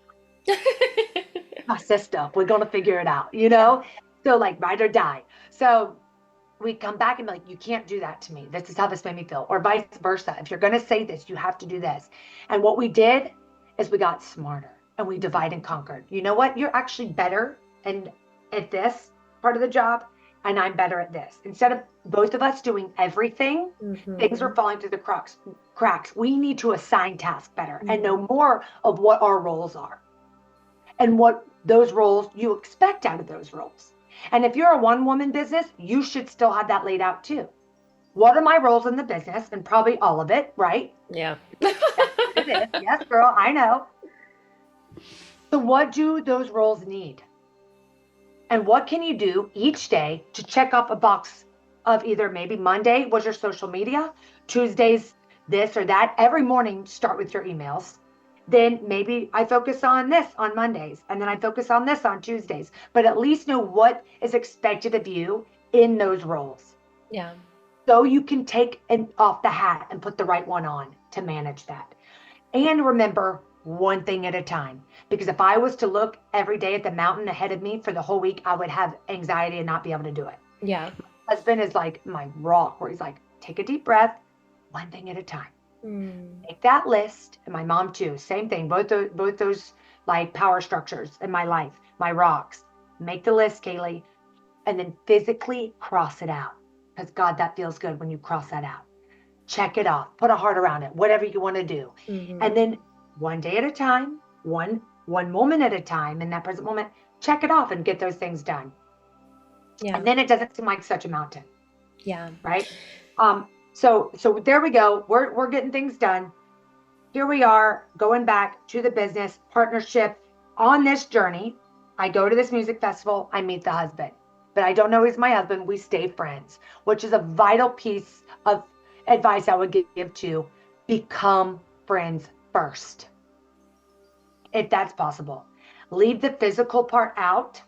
my sister, we're gonna figure it out. So like ride or die. So we come back and be like, you can't do that to me. This is how this made me feel. Or vice versa. If you're going to say this, you have to do this. And what we did is we got smarter and we divide and conquered. You know what? You're actually better and at this part of the job, and I'm better at this. Instead of both of us doing everything, things are Mhm. falling through the cracks. We need to assign tasks better and Mhm. know more of what our roles are and what those roles you expect out of those roles. And if you're a one woman business, you should still have that laid out too. What are my roles in the business? And probably all of it, right? Yeah. That's what it is. Yes, girl, I know. So, what do those roles need? And what can you do each day to check off a box of either maybe Monday was your social media, Tuesdays, this or that. Every morning, start with your emails. Then maybe I focus on this on Mondays, and then I focus on this on Tuesdays, but at least know what is expected of you in those roles. Yeah. So you can take off the hat and put the right one on to manage that. And remember one thing at a time. Because if I was to look every day at the mountain ahead of me for the whole week, I would have anxiety and not be able to do it. Yeah. Husband is like my rock, where he's like, take a deep breath, one thing at a time. Mm. Make that list. And my mom too, same thing. Both those like power structures in my life, my rocks. Make the list, Kaley, and then physically cross it out. Because God, that feels good when you cross that out. Check it off, put a heart around it, whatever you want to do. And Mhm. then one day at a time, one moment at a time in that present moment, check it off and get those things done. Yeah. And then it doesn't seem like such a mountain, Yeah. right? So there we go. We're getting things done. Here we are going back to the business partnership on this journey. I go to this music festival, I meet the husband, but I don't know he's my husband. We stay friends, which is a vital piece of advice I would give to become friends first, if that's possible. Leave the physical part out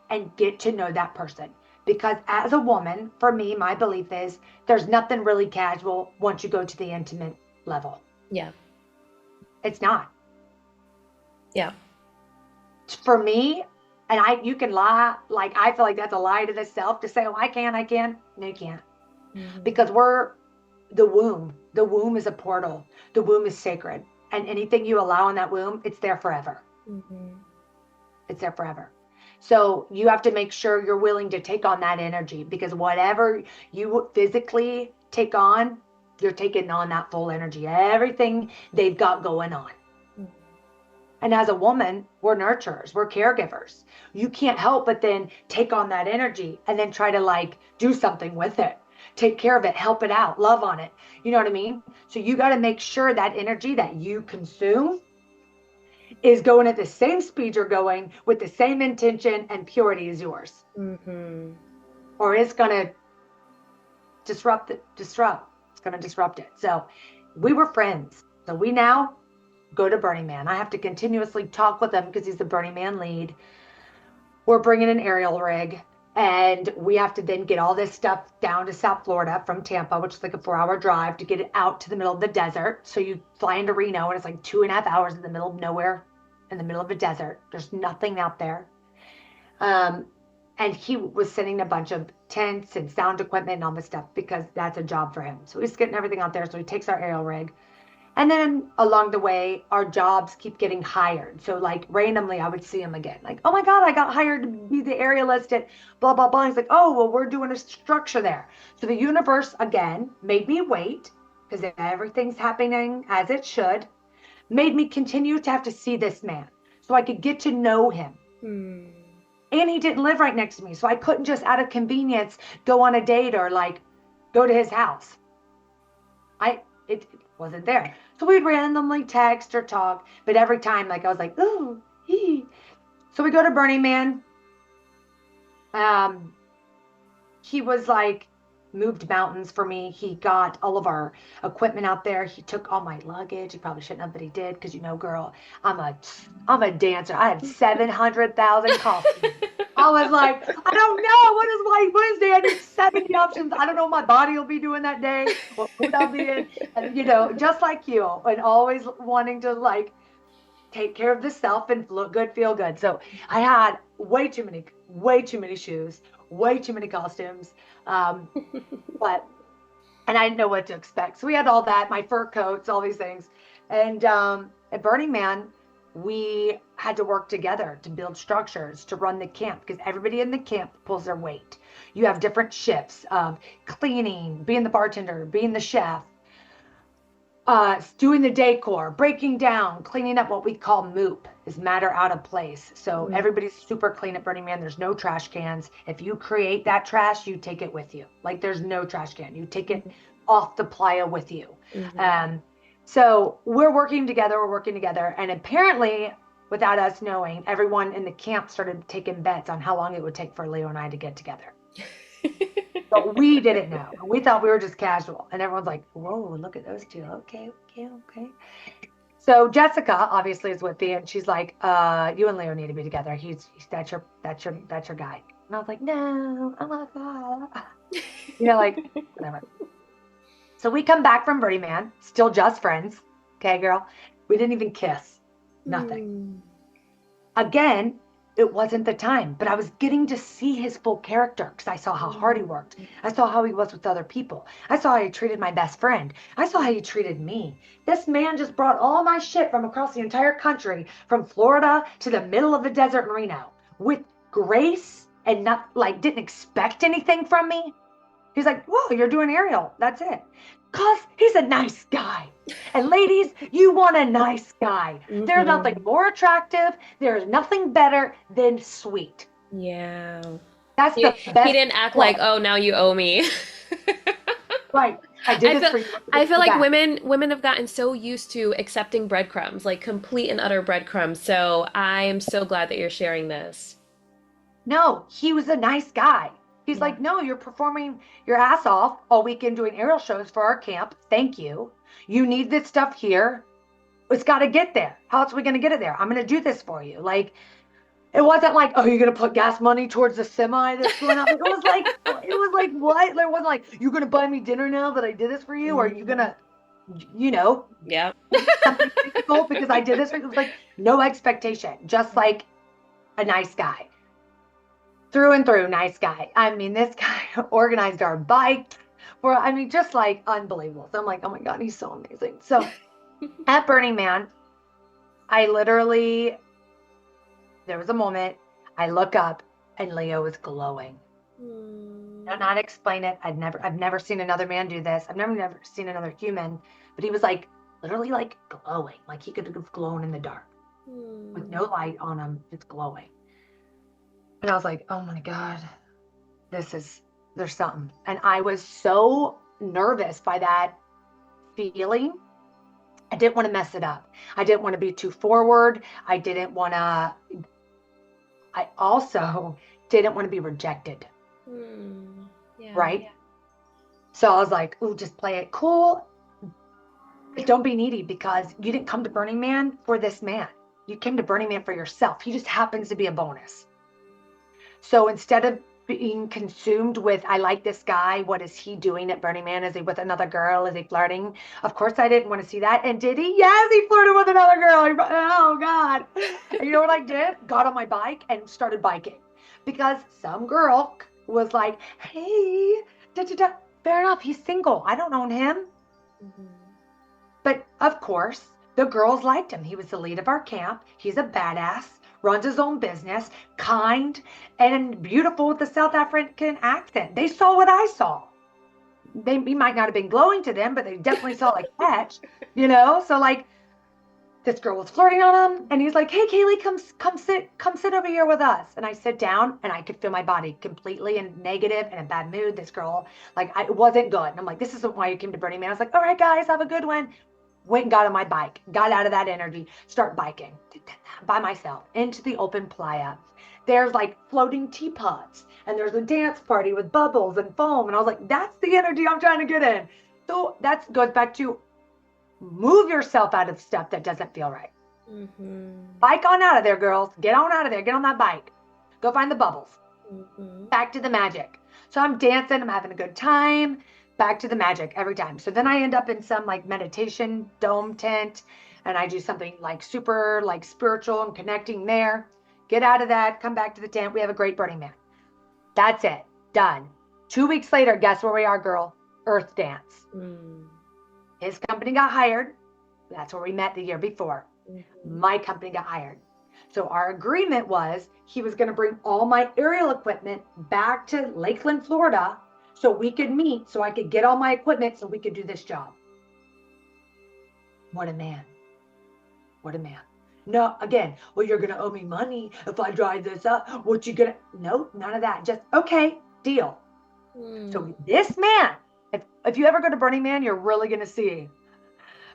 and get to know that person. Because as a woman, for me, my belief is there's nothing really casual once you go to the intimate level. Yeah. It's not. Yeah. For me, and you can lie, like I feel like that's a lie to the self to say, oh, I can. No, you can't. because we're the womb. The womb is a portal. The womb is sacred. And anything you allow in that womb, it's there forever. It's there forever. So you have to make sure you're willing to take on that energy, because whatever you physically take on, you're taking on that full energy, everything they've got going on. And as a woman, we're nurturers, we're caregivers. You can't help but then take on that energy and then try to like do something with it, take care of it, help it out, love on it. You know what I mean? So you got to make sure that energy that you consume is going at the same speed you're going, with the same intention and purity as yours. Or it's going to disrupt. It's going to disrupt it. So we were friends. So we now go to Burning Man. I have to continuously talk with him because he's the Burning Man lead. We're bringing an aerial rig, and we have to then get all this stuff down to South Florida from Tampa, which is like a 4-hour drive to get it out to the middle of the desert. So you fly into Reno, and it's like 2.5 hours in the middle of nowhere, in the middle of a desert. There's nothing out there. And he was sending a bunch of tents and sound equipment and all this stuff because that's a job for him. So he's getting everything out there. So he takes our aerial rig. And then along the way, our jobs keep getting hired. So like randomly, I would see him again. Like, oh my God, I got hired to be the aerialist at blah, blah, blah. He's like, oh, well, we're doing a structure there. So the universe, again, made me wait, because everything's happening as it should, made me continue to have to see this man so I could get to know him. And he didn't live right next to me. So I couldn't just out of convenience go on a date or like go to his house. It wasn't there. So we'd randomly text or talk, but every time like I was like, ooh, hee. So we go to Burning Man. He was like moved mountains for me. He got all of our equipment out there. He took all my luggage. He probably shouldn't have, but he did, because you know, girl, I'm a dancer. I had 700,000 costumes. I was like, I don't know. What is White Wednesday? I need 70 options. I don't know what my body will be doing that day, what food I'll be in. And, you know, just like you, and always wanting to like take care of the self and look good, feel good. So I had way too many shoes, way too many costumes. And I didn't know what to expect. So we had all that, my fur coats, all these things. And at Burning Man, we had to work together to build structures to run the camp, because everybody in the camp pulls their weight. You have different shifts of cleaning, being the bartender, being the chef, doing the decor, breaking down, cleaning up. What we call MOOP is matter out of place. So everybody's super clean at Burning Man. There's no trash cans. If you create that trash, you take it with you. Like there's no trash can. You take it off the playa with you. So we're working together. And apparently, without us knowing, everyone in the camp started taking bets on how long it would take for Leo and I to get together. But we didn't know. We thought we were just casual. And everyone's like, whoa, look at those two. Okay. So Jessica obviously is with me, and she's like, you and Leo need to be together. That's your guy. And I was like, no, oh my God. You know, like, whatever. So we come back from Burning Man, still just friends. Okay, girl. We didn't even kiss. Nothing. Again, it wasn't the time, but I was getting to see his full character, because I saw how hard he worked. I saw how he was with other people. I saw how he treated my best friend. I saw how he treated me. This man just brought all my shit from across the entire country, from Florida to the middle of the desert in Reno, with grace, and not like didn't expect anything from me. He's like, whoa, you're doing aerial. That's it. Because he's a nice guy. And ladies, you want a nice guy. There's nothing more attractive. There's nothing better than sweet. Yeah. That's the best. He didn't act like, oh, now you owe me. Right. I did for you. I feel like women have gotten so used to accepting breadcrumbs, like complete and utter breadcrumbs. So I am so glad that you're sharing this. No, he was a nice guy. He's like, no, you're performing your ass off all weekend doing aerial shows for our camp. Thank you. You need this stuff here. It's got to get there. How else are we going to get it there? I'm going to do this for you. Like, it wasn't like, oh, you're going to put gas money towards the semi that's going on. It was like, what? It wasn't like, you're going to buy me dinner now that I did this for you? Or are you going to, you know, something physical because I did this for you? It was like, no expectation. Just like a nice guy. Through and through, nice guy. I mean, this guy organized our bike. Well, I mean, just like unbelievable. So I'm like, oh my God, he's so amazing. So at Burning Man, I literally, there was a moment I look up and Leo is glowing. I'll not explain it. I've never seen another man do this. I've never seen another human, but he was like literally like glowing, like he could have glown in the dark with no light on him, just glowing. And I was like, oh my God, there's something. And I was so nervous by that feeling. I didn't want to mess it up. I didn't want to be too forward. I also didn't want to be rejected. Yeah. Right? Yeah. So I was like, ooh, just play it cool. But don't be needy, because you didn't come to Burning Man for this man. You came to Burning Man for yourself. He just happens to be a bonus. So instead of being consumed with, I like this guy, what is he doing at Burning Man? Is he with another girl? Is he flirting? Of course I didn't want to see that. And did he? Yes, he flirted with another girl. Oh God. And you know what I did? Got on my bike and started biking, because some girl was like, hey, fair enough, he's single. I don't own him. But of course, the girls liked him. He was the lead of our camp. He's a badass, runs his own business, kind and beautiful with a South African accent. They saw what I saw. He might not have been glowing to them, but they definitely saw a catch, you know? So like, this girl was flirting on him, and he's like, hey, Kaley, come sit over here with us. And I sit down, and I could feel my body completely in negative and a bad mood. This girl, like, it wasn't good. And I'm like, this isn't why you came to Burning Man. I was like, all right, guys, have a good one. Went and got on my bike, got out of that energy, start biking by myself into the open playa. There's like floating teapots, and there's a dance party with bubbles and foam. And I was like, that's the energy I'm trying to get in. So that goes back to move yourself out of stuff that doesn't feel right. Bike on out of there, girls. Get on out of there. Get on that bike. Go find the bubbles. Back to the magic. So I'm dancing. I'm having a good time. Back to the magic every time. So then I end up in some like meditation dome tent, and I do something like super like spiritual and connecting there. Get out of that. Come back to the tent. We have a great Burning Man. That's it. Done. 2 weeks later, guess where we are, girl? Earth Dance. His company got hired. That's where we met the year before. My company got hired. So our agreement was he was going to bring all my aerial equipment back to Lakeland, Florida, so we could meet, so I could get all my equipment, so we could do this job. What a man. What a man. No, again, well, you're going to owe me money if I drive this up. What you going to? No, none of that. Just, okay, deal. So this man, if you ever go to Burning Man, you're really going to see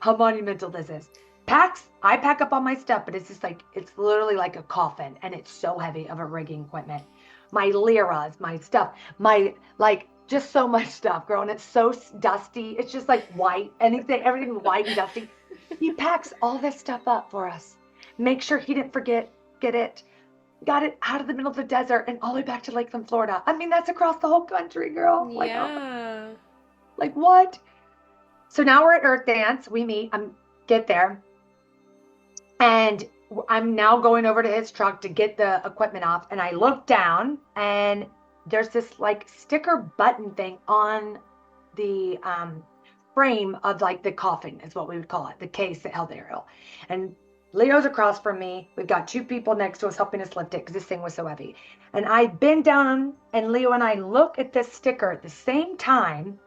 how monumental this is. I pack up all my stuff, but it's just like, it's literally like a coffin, and it's so heavy of a rigging equipment. My liras, my stuff, my, like, just so much stuff, girl, and it's so dusty. It's just like white, everything white and dusty. He packs all this stuff up for us. Make sure he didn't get it. Got it out of the middle of the desert and all the way back to Lakeland, Florida. I mean, that's across the whole country, girl. Yeah. Like what? So now we're at Earth Dance. We meet. Get there. And I'm now going over to his truck to get the equipment off. And I look down, and there's this like sticker button thing on the frame of like the coffin is what we would call it, the case that held the aerial. And Leo's across from me. We've got two people next to us helping us lift it because this thing was so heavy. And I bend down, and Leo and I look at this sticker at the same time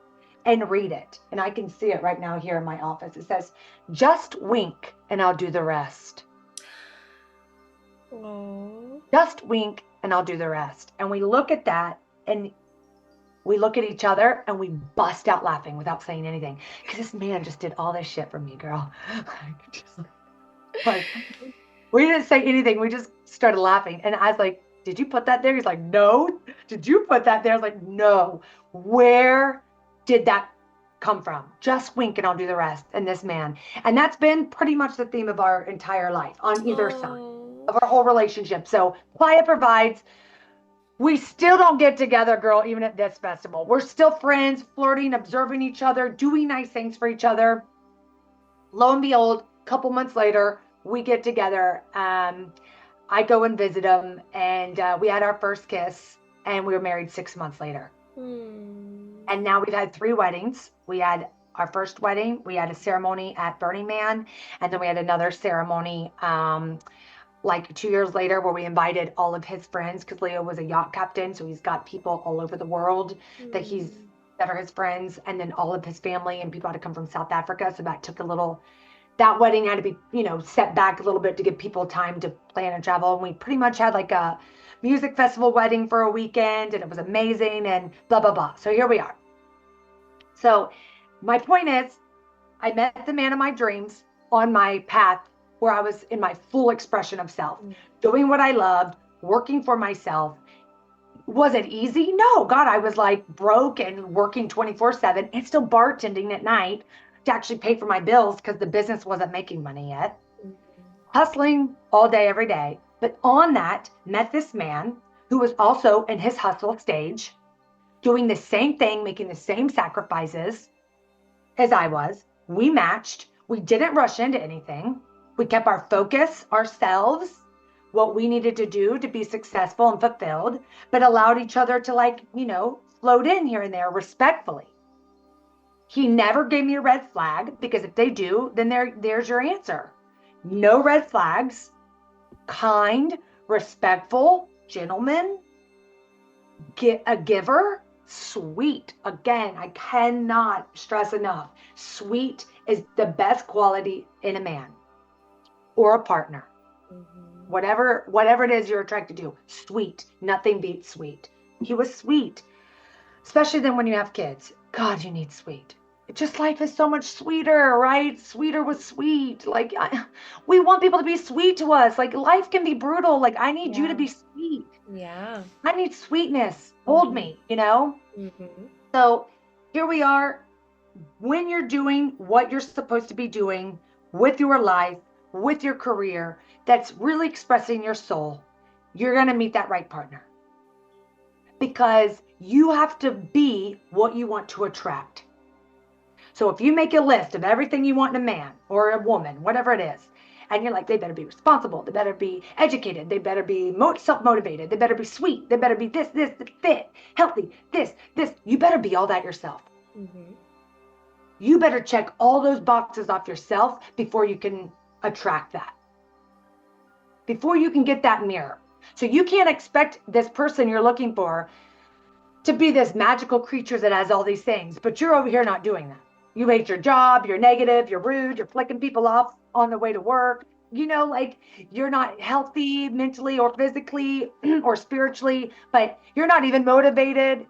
and read it. And I can see it right now here in my office. It says, just wink and I'll do the rest. Aww. Just wink and I'll do the rest. And we look at that, and we look at each other, and we bust out laughing without saying anything. Because this man just did all this shit for me, girl. Like, we didn't say anything. We just started laughing. And I was like, did you put that there? He's like, no. Did you put that there? I was like, no. Where did that come from? Just wink and I'll do the rest. And this man. And that's been pretty much the theme of our entire life on either side of our whole relationship. So Playa provides. We still don't get together, girl, even at this festival. We're still friends, flirting, observing each other, doing nice things for each other. Lo and behold, a couple months later, we get together. I go and visit him, and we had our first kiss, and we were married 6 months later. Hmm. And now we've had 3 weddings. We had our first wedding, we had a ceremony at Burning Man, and then we had another ceremony like 2 years later where we invited all of his friends because Leo was a yacht captain. So he's got people all over the world Hmm. that are his friends, and then all of his family and people had to come from South Africa. So that took a little, that wedding had to be, set back a little bit to give people time to plan and travel. And we pretty much had like a music festival wedding for a weekend, and it was amazing and blah, blah, blah. So here we are. So my point is, I met the man of my dreams on my path where I was in my full expression of self, doing what I loved, working for myself. Was it easy? No, God, I was like broke and working 24/7 and still bartending at night to actually pay for my bills because the business wasn't making money yet. Hustling all day, every day. But on that, met this man who was also in his hustle stage, doing the same thing, making the same sacrifices as I was. We matched. We didn't rush into anything. We kept our focus, ourselves, what we needed to do to be successful and fulfilled, but allowed each other to, like, float in here and there respectfully. He never gave me a red flag, because if they do, then there's your answer. No red flags. Kind, respectful, gentleman, a giver, sweet. Again, I cannot stress enough. Sweet is the best quality in a man or a partner. Whatever it is you're attracted to, sweet. Nothing beats sweet. He was sweet, especially then when you have kids. God, you need sweet. Just life is so much sweeter, right? Sweeter with sweet. Like, we want people to be sweet to us. Like, life can be brutal. Like, I need you to Yeah. be sweet. Yeah. I need sweetness. Hold me, So here we are. When you're doing what you're supposed to be doing with your life, with your career, that's really expressing your soul, you're going to meet that right partner. Because you have to be what you want to attract. So if you make a list of everything you want in a man or a woman, whatever it is, and you're like, they better be responsible, they better be educated, they better be self-motivated, they better be sweet, they better be this, fit, healthy, this, you better be all that yourself. You better check all those boxes off yourself before you can attract that. Before you can get that mirror. So you can't expect this person you're looking for to be this magical creature that has all these things, but you're over here not doing that. You hate your job, you're negative, you're rude, you're flicking people off on the way to work. Like, you're not healthy mentally or physically or spiritually, but you're not even motivated.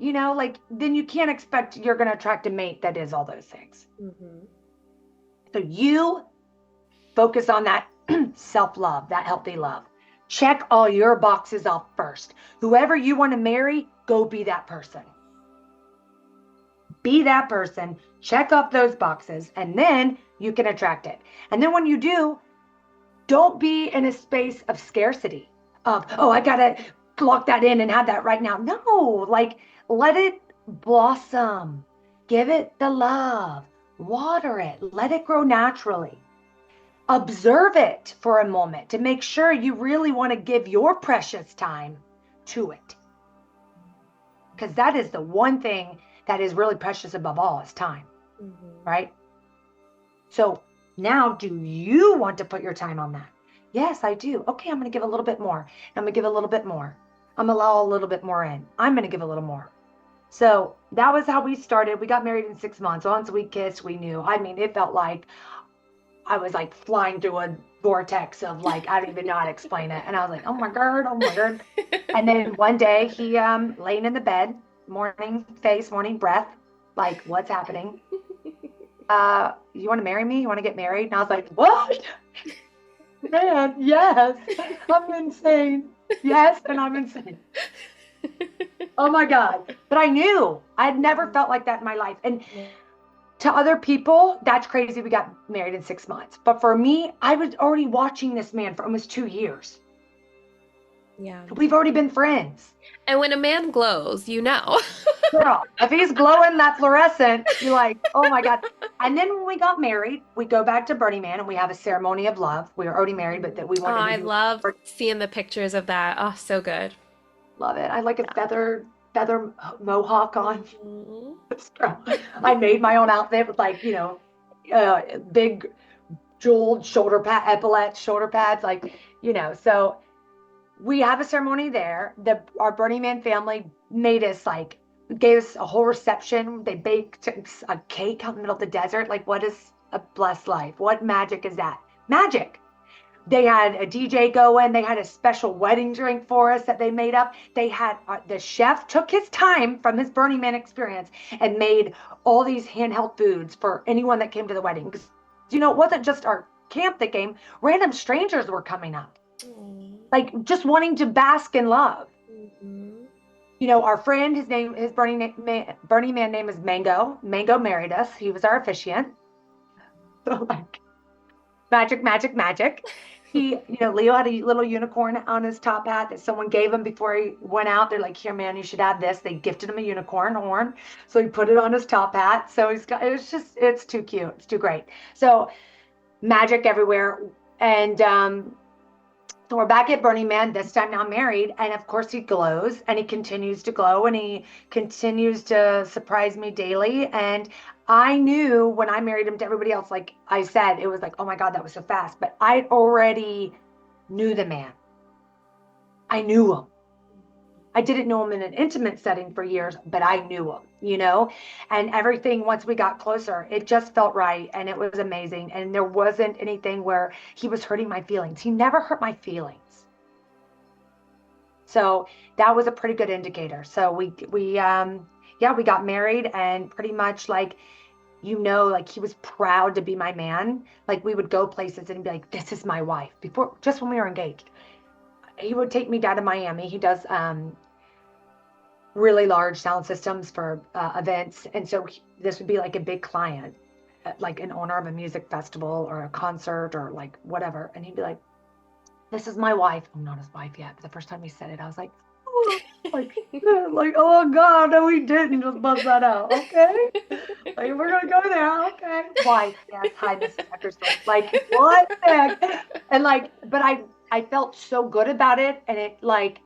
Like, then you can't expect you're going to attract a mate that is all those things. So you focus on that self-love, that healthy love. Check all your boxes off first. Whoever you want to marry, go be that person. Be that person, check off those boxes, and then you can attract it. And then when you do, don't be in a space of scarcity of, oh, I got to lock that in and have that right now. No, like, let it blossom. Give it the love. Water it. Let it grow naturally. Observe it for a moment to make sure you really want to give your precious time to it. Because that is the one thing that is really precious above all, is time. Right? So now, do you want to put your time on that? Yes, I do. Okay, I'm going to give a little bit more. I'm going to give a little bit more. I'm going to allow a little bit more in. I'm going to give a little more. So that was how we started. We got married in 6 months. Once we kissed, we knew. I mean, it felt like I was like flying through a vortex of, like, I don't even know how to explain it. And I was like, oh my God, oh my God. And then one day he laying in the bed, morning face, morning breath, like, what's happening? You want to marry me? You want to get married? And I was like, what? Man, yes. I'm insane. Yes, and I'm insane. Oh my God. But I knew. I had never felt like that in my life. And to other people, that's crazy. We got married in 6 months. But for me, I was already watching this man for almost 2 years. Yeah. We've already been friends. And when a man glows, Girl, if he's glowing that fluorescent, you're like, oh my God. And then when we got married, we go back to Burning Man and we have a ceremony of love. We were already married, but that we Oh, wanted I to do. love seeing the pictures of that. Oh, so good. Love it. I like a feather feather mohawk on. Mhm. I made my own outfit with like, big jeweled epaulette shoulder pads, like, so we have a ceremony there. Our Burning Man family gave us a whole reception. They baked a cake out in the middle of the desert. Like, what is a blessed life? What magic is that? Magic. They had a DJ going. They had a special wedding drink for us that they made up. They had the chef took his time from his Burning Man experience and made all these handheld foods for anyone that came to the wedding. Because, it wasn't just our camp that came. Random strangers were coming up, like just wanting to bask in love. Mhm. Our friend, his Burning Man name is Mango. Mango married us. He was our officiant. So like magic, magic, magic. Leo had a little unicorn on his top hat that someone gave him before he went out. They're like, here, man, you should have this. They gifted him a unicorn horn. So he put it on his top hat. So it's too cute. It's too great. So magic everywhere. And so we're back at Burning Man, this time now married. And of course he glows and he continues to glow and he continues to surprise me daily. And I knew when I married him to everybody else, like I said, it was like, oh my God, that was so fast. But I already knew the man. I knew him. I didn't know him in an intimate setting for years, but I knew him, and everything, once we got closer, it just felt right. And it was amazing. And there wasn't anything where he was hurting my feelings. He never hurt my feelings. So that was a pretty good indicator. So we got married, and pretty much like he was proud to be my man. Like we would go places and be like, this is my wife, just when we were engaged. He would take me down to Miami. He does really large sound systems for events. And so this would be like a big client, like an owner of a music festival or a concert or like whatever. And he'd be like, this is my wife. I'm not his wife yet. But the first time he said it, I was like, oh, like, oh God, no, he didn't just buzz that out. Okay. Like, we're going to go there. Okay. Wife. Yes. Hi, Mrs. Eckersdorff. Like, what the heck? And like, but I felt so good about it. And it like,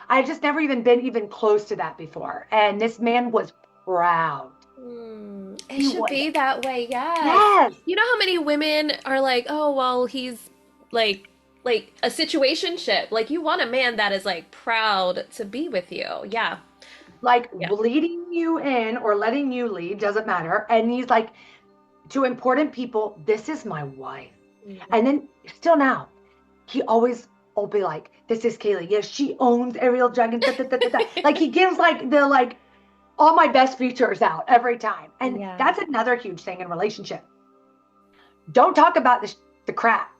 I just never even been even close to that before. And this man was proud. It should be that way. Yes. Yes. You know how many women are like, oh, well, he's like a situationship. Like you want a man that is like proud to be with you. Yeah. Like leading you in or letting you lead, doesn't matter. And he's like, to important people, this is my wife. And then still now, he always will be like, this is Kaley. Yes, she owns Ariel Dragon. Like he gives like all my best features out every time. And that's another huge thing in relationship. Don't talk about the crap.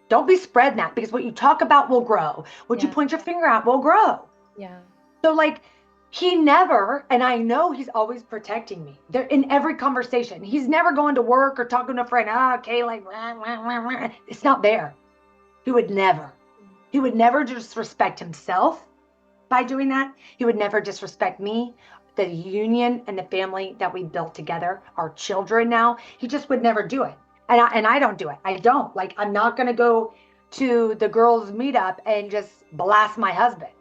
Don't be spreading that, because what you talk about will grow. What you point your finger at will grow. Yeah. So like he never, and I know he's always protecting me. They're in every conversation. He's never going to work or talking to a friend. Kaley, it's not there. He would never disrespect himself by doing that. He would never disrespect me, the union and the family that we built together, our children now. He just would never do it. And I don't do it. I don't. Like, I'm not going to go to the girls' meetup and just blast my husband.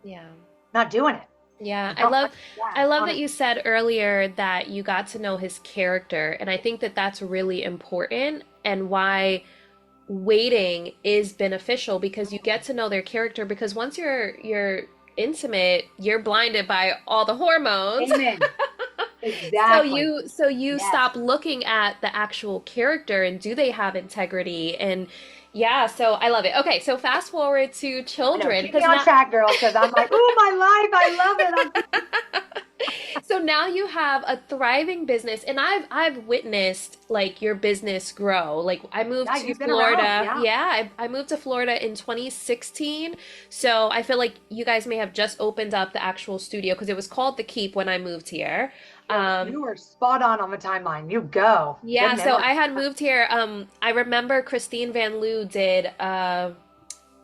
Yeah. Not doing it. Yeah, I love that you said earlier that you got to know his character, and I think that that's really important, and why waiting is beneficial, because you get to know their character, because once you're intimate, you're blinded by all the hormones. Amen. Exactly. So you stop looking at the actual character and do they have integrity, and so I love it. Okay, so fast forward to children. Keep me on track, girl, because I'm like, oh, my life, I love it. So now you have a thriving business, and I've witnessed like your business grow. Like I moved to Florida. I moved to Florida in 2016. So I feel like you guys may have just opened up the actual studio, because it was called The Keep when I moved here. You were spot on the timeline. You go. Yeah, so I had moved here. I remember Christine Van Loo did a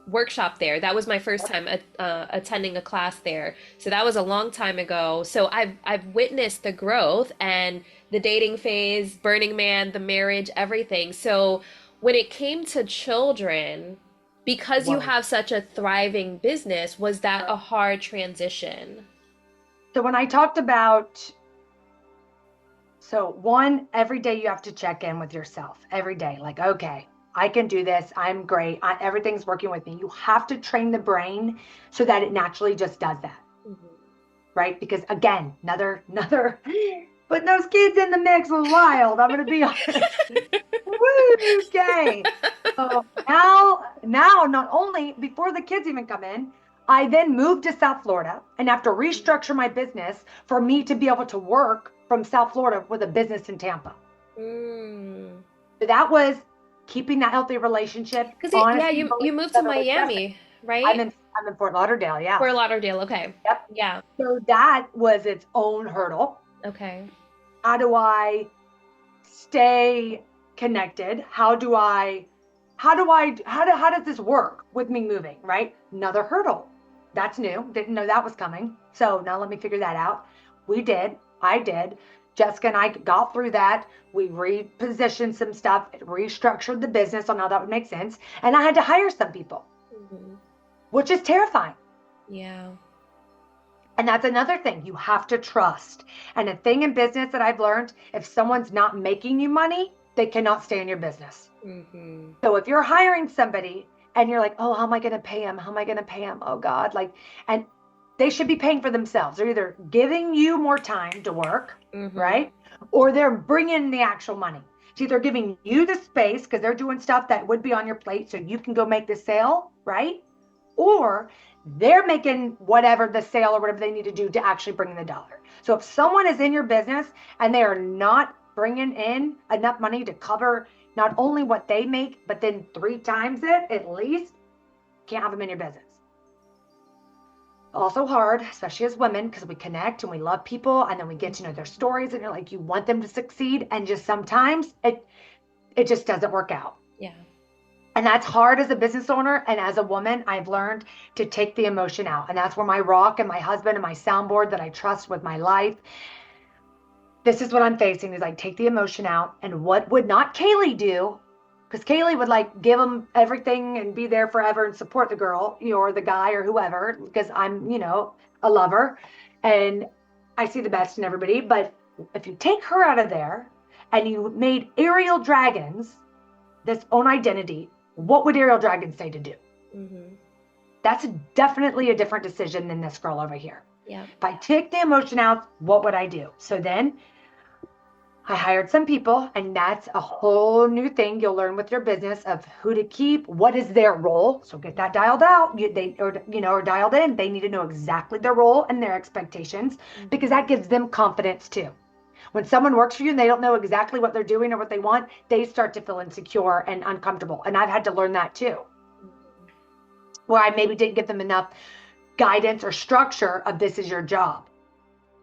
workshop there. That was my first time attending a class there. So that was a long time ago. So I've witnessed the growth and the dating phase, Burning Man, the marriage, everything. So when it came to children, because you have such a thriving business, was that a hard transition? So when I talked about, so one, every day you have to check in with yourself every day. Like, okay, I can do this. I'm great. Everything's working with me. You have to train the brain so that it naturally just does that. Mhm. Right? Because again, another, putting those kids in the mix was wild. I'm going to be honest. Woo, okay. So now, not only before the kids even come in, I then moved to South Florida and have to restructure my business for me to be able to work from South Florida with a business in Tampa. Mm. So that was keeping that healthy relationship. Because yeah, Honestly, you moved to other way stressing. Miami, right? I'm in Fort Lauderdale. Yeah. Fort Lauderdale. Okay. Yep. Yeah. So that was its own hurdle. Okay. How do I stay connected? How does this work with me moving, right? Another hurdle. That's new. Didn't know that was coming. So now let me figure that out. I did. Jessica and I got through that. We repositioned some stuff, restructured the business on how that would make sense. And I had to hire some people, Mhm. which is terrifying. Yeah. And that's another thing you have to trust. And a thing in business that I've learned, if someone's not making you money, they cannot stay in your business. Mhm. So if you're hiring somebody and you're like, oh, how am I going to pay them? How am I going to pay them? Oh God. And they should be paying for themselves. They're either giving you more time to work, Mhm. right? Or they're bringing the actual money. It's either giving you the space because they're doing stuff that would be on your plate so you can go make the sale, right? Or they're making whatever the sale or whatever they need to do to actually bring in the dollar. So if someone is in your business and they are not bringing in enough money to cover not only what they make, but then 3 times it at least, can't have them in your business. Also hard, especially as women, because we connect and we love people and then we get to know their stories and you're like, you want them to succeed. And just sometimes it just doesn't work out. Yeah. And that's hard as a business owner. And as a woman, I've learned to take the emotion out. And that's where my rock and my husband and my soundboard that I trust with my life. This is what I'm facing is I take the emotion out. And what would not Kaley do? Because Kaley would like give them everything and be there forever and support the girl, or the guy or whoever, because I'm, a lover and I see the best in everybody. But if you take her out of there and you made aerial dragons this own identity, what would Ariel Dragon say to do? Mhm. That's definitely a different decision than this girl over here. Yeah. If I take the emotion out, what would I do? So then I hired some people, and that's a whole new thing you'll learn with your business of who to keep, what is their role. So get that dialed out. Or dialed in. They need to know exactly their role and their expectations because that gives them confidence too. When someone works for you and they don't know exactly what they're doing or what they want, they start to feel insecure and uncomfortable. And I've had to learn that too. Where I maybe didn't give them enough guidance or structure of this is your job.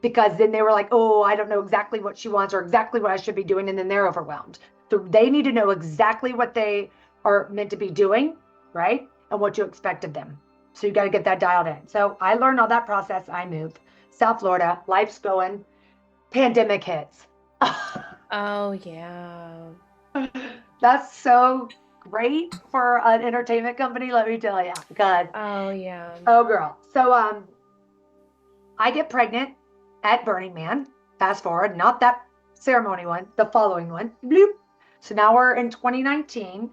Because then they were like, oh, I don't know exactly what she wants or exactly what I should be doing. And then they're overwhelmed. So they need to know exactly what they are meant to be doing, right? And what you expect of them. So you got to get that dialed in. So I learned all that process. I moved. South Florida, life's going. Pandemic hits. Oh yeah. That's so great for an entertainment company, let me tell you. God. Oh yeah. Oh girl. So I get pregnant at Burning Man. Fast forward, not that ceremony one, the following one. Bloop. So now we're in 2019.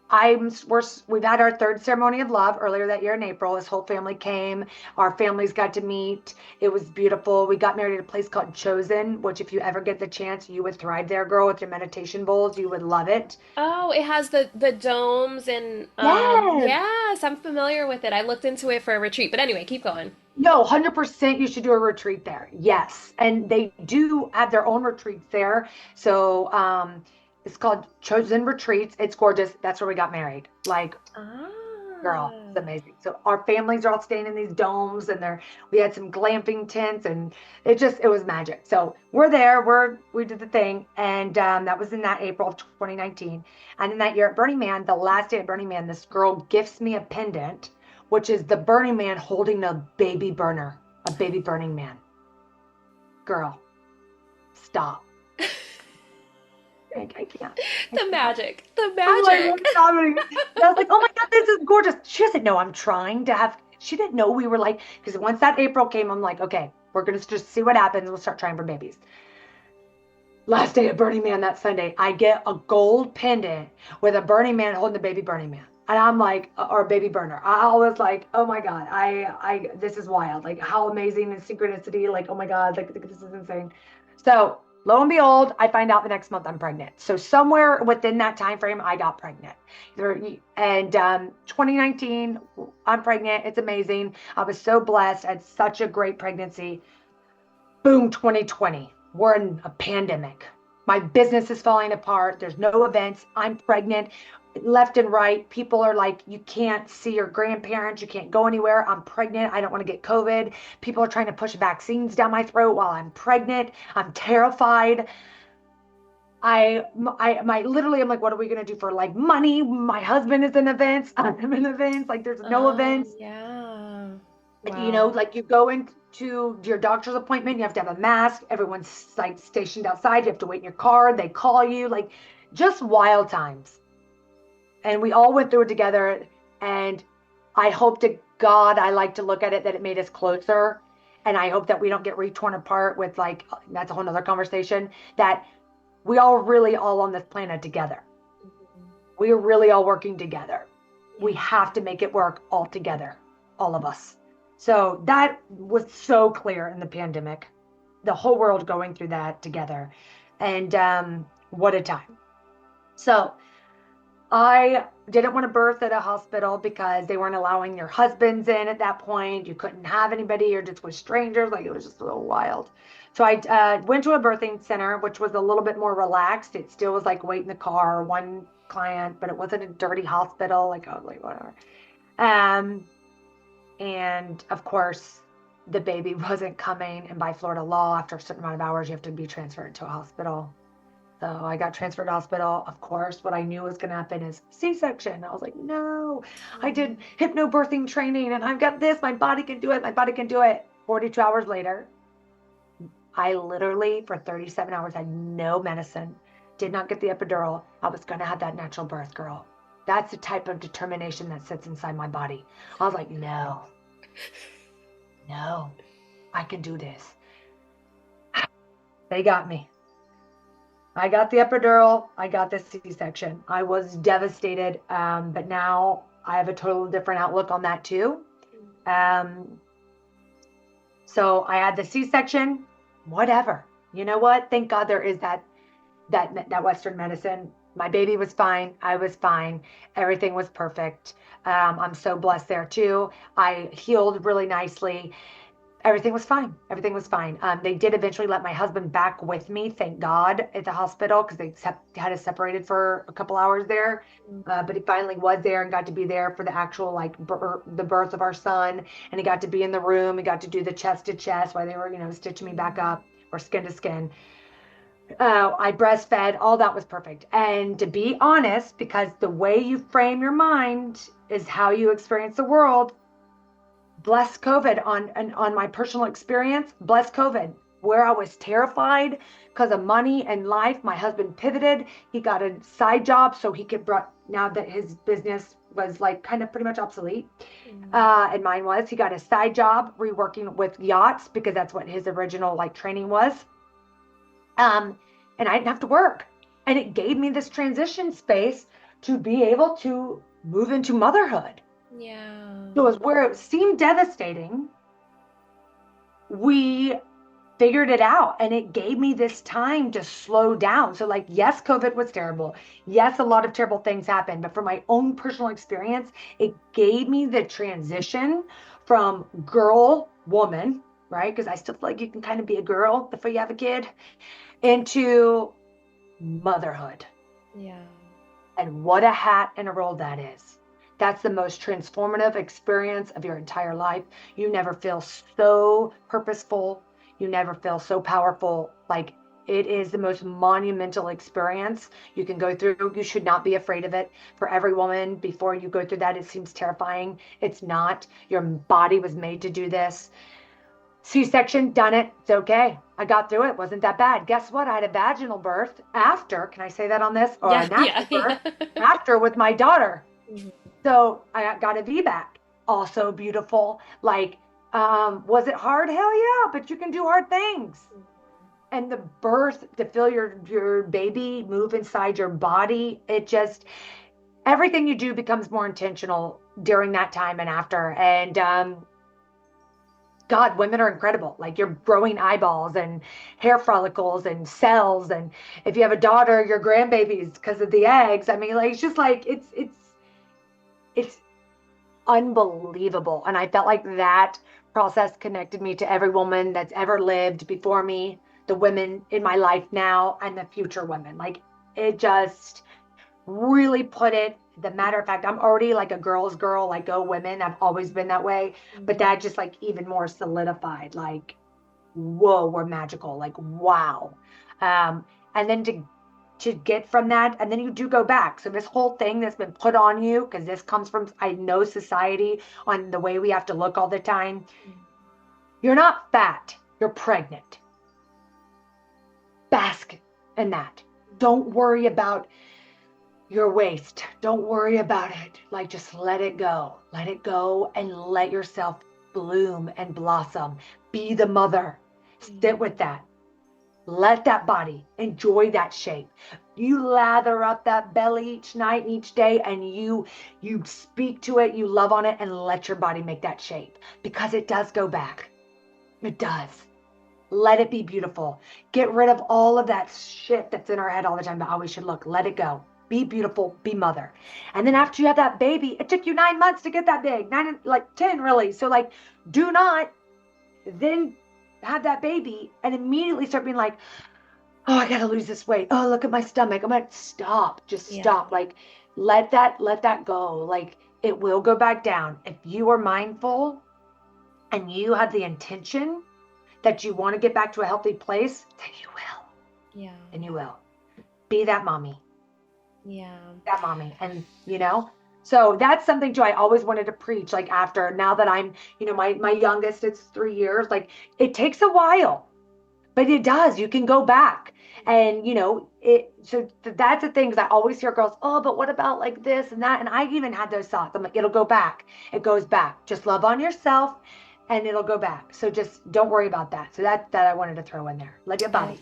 We've had our 3rd ceremony of love earlier that year in April. This whole family came. Our families got to meet. It was beautiful. We got married at a place called Chosen, which if you ever get the chance, you would thrive there, girl, with your meditation bowls. You would love it. Oh, it has the domes and Yes. yes, I'm familiar with it. I looked into it for a retreat. But anyway, keep going. No, 100% you should do a retreat there. Yes. And they do have their own retreats there. So it's called Chosen Retreats. It's gorgeous. That's where we got married. Like, girl, Ah. it's amazing. So our families are all staying in these domes and we had some glamping tents and it was magic. So we're there, we did the thing. And that was in that April of 2019. And in that year at Burning Man, the last day at Burning Man, this girl gifts me a pendant, which is the Burning Man holding a baby burning man. Girl, stop. I can't. The magic. The I'm like, magic. what's happening? And I was like, oh my God, this is gorgeous. She doesn't know I'm trying to have, she didn't know we were like, because once that April came, I'm like, okay, We're going to just see what happens. We'll start trying for babies. Last day of Burning Man that Sunday, I get a gold pendant with a Burning Man holding the baby Burning Man. And I'm like, or a baby burner. I was like, oh my God, this is wild. Like how amazing and synchronicity. Like, oh my God, like this is insane. So lo and behold, I find out the next month I'm pregnant. So somewhere within that time frame, I got pregnant. And 2019, I'm pregnant. It's amazing. I was so blessed. I had such a great pregnancy. Boom, 2020. We're in a pandemic. My business is falling apart. There's no events. I'm pregnant left and right. People are like, you can't see your grandparents. You can't go anywhere. I'm pregnant. I don't want to get COVID. People are trying to push vaccines down my throat while I'm pregnant. I'm terrified. Literally, I'm like, what are we going to do for like money? My husband is in events. I'm in events. Like there's no events. Yeah. Wow. Like you go into your doctor's appointment, you have to have a mask. Everyone's like stationed outside. You have to wait in your car. They call you, like just wild times. And we all went through it together. And I hope to God, I like to look at it that it made us closer. And I hope that we don't get torn apart with like, that's a whole nother conversation, that we all really all on this planet together. We are really all working together. We have to make it work all together, all of us. So that was so clear in the pandemic, the whole world going through that together. And what a time. So I didn't want to birth at a hospital because they weren't allowing your husbands in at that point. You couldn't have anybody. You're just with strangers. Like it was just a little wild. So I went to a birthing center, which was a little bit more relaxed. It still was like wait in the car, one client, but it wasn't a dirty hospital. Like I was like, whatever. And of course, the baby wasn't coming. And by Florida law, after a certain amount of hours, you have to be transferred to a hospital. So I got transferred to hospital. Of course, what I knew was going to happen is C-section. I was like, no, I did hypnobirthing training and I've got this. My body can do it. My body can do it. 42 hours later, I literally for 37 hours had no medicine, did not get the epidural. I was going to have that natural birth, girl. That's the type of determination that sits inside my body. I was like, no, I can do this. They got me. I got the epidural. I got the C-section. I was devastated, but now I have a totally different outlook on that too. So I had the C-section, whatever. You know what? Thank God there is that Western medicine. My baby was fine. I was fine. Everything was perfect. I'm so blessed there too. I healed really nicely. Everything was fine. Everything was fine. They did eventually let my husband back with me, thank God, at the hospital because they had us separated for a couple hours there. But he finally was there and got to be there for the actual like the birth of our son. And he got to be in the room. He got to do the chest to chest while they were, stitching me back up or skin to skin. I breastfed. All that was perfect. And to be honest, because the way you frame your mind is how you experience the world. Bless COVID on my personal experience. Bless COVID, where I was terrified because of money and life. My husband pivoted. He got a side job so he could now that his business was like kind of pretty much obsolete, and mine was. He got a side job reworking with yachts because that's what his original like training was. And I didn't have to work, and it gave me this transition space to be able to move into motherhood. Yeah. So it was where it seemed devastating. We figured it out and it gave me this time to slow down. So like, yes, COVID was terrible. Yes, a lot of terrible things happened, but from my own personal experience, it gave me the transition from girl, woman, right? Because I still feel like you can kind of be a girl before you have a kid, into motherhood. Yeah. And what a hat and a role that is. That's the most transformative experience of your entire life. You never feel so purposeful. You never feel so powerful. Like it is the most monumental experience you can go through. You should not be afraid of it. For every woman, before you go through that, it seems terrifying. It's not. Your body was made to do this. C-section, done it. It's okay. I got through it. Wasn't that bad. Guess what? I had a vaginal birth after. Can I say that on this? Or a natural birth after with my daughter. So I got a VBAC, also beautiful. Like Was it hard? Hell yeah, but you can do hard things. And the birth, to feel your baby move inside your body, it just, everything you do becomes more intentional during that time and after. And God, women are incredible. Like, you're growing eyeballs and hair follicles and cells. And if you have a daughter, your grandbabies because of the eggs. I mean, like, it's just like, it's unbelievable. And I felt like that process connected me to every woman that's ever lived before me, the women in my life now, and the future women. Like, it just really put it. The matter of fact, I'm already like a girl's girl, like, go women. I've always been that way. But that just like even more solidified, like, whoa, we're magical. Like, wow. And then to get from that, and then you do go back. So this whole thing that's been put on you, because this comes from, I know, society, on the way we have to look all the time. You're not fat, you're pregnant. Bask in that. Don't worry about your waist. Don't worry about it. Like, just let it go. Let it go and let yourself bloom and blossom. Be the mother. Sit with that. Let that body enjoy that shape. You lather up that belly each night and each day, and you speak to it, you love on it, and let your body make that shape, because it does go back. It does. Let it be beautiful. Get rid of all of that shit that's in our head all the time that how we should look. Let it go. Be beautiful, be mother. And then after you have that baby, it took you 9 months to get that big, 10 really. So like, do not then have that baby and immediately start being like, oh, I got to lose this weight. Oh, look at my stomach. I'm going to stop. Just stop. Like, let that go. Like, it will go back down. If you are mindful and you have the intention that you want to get back to a healthy place, then you will. Yeah. And you will. Be that mommy. Yeah. That mommy. And, so that's something too I always wanted to preach, like, after, now that I'm, my youngest, it's 3 years, like, it takes a while, but it does. You can go back. And, so that's the thing, because I always hear girls, oh, but what about like this and that? And I even had those thoughts. I'm like, it'll go back. It goes back. Just love on yourself and it'll go back. So just don't worry about that. So that I wanted to throw in there. Let your body.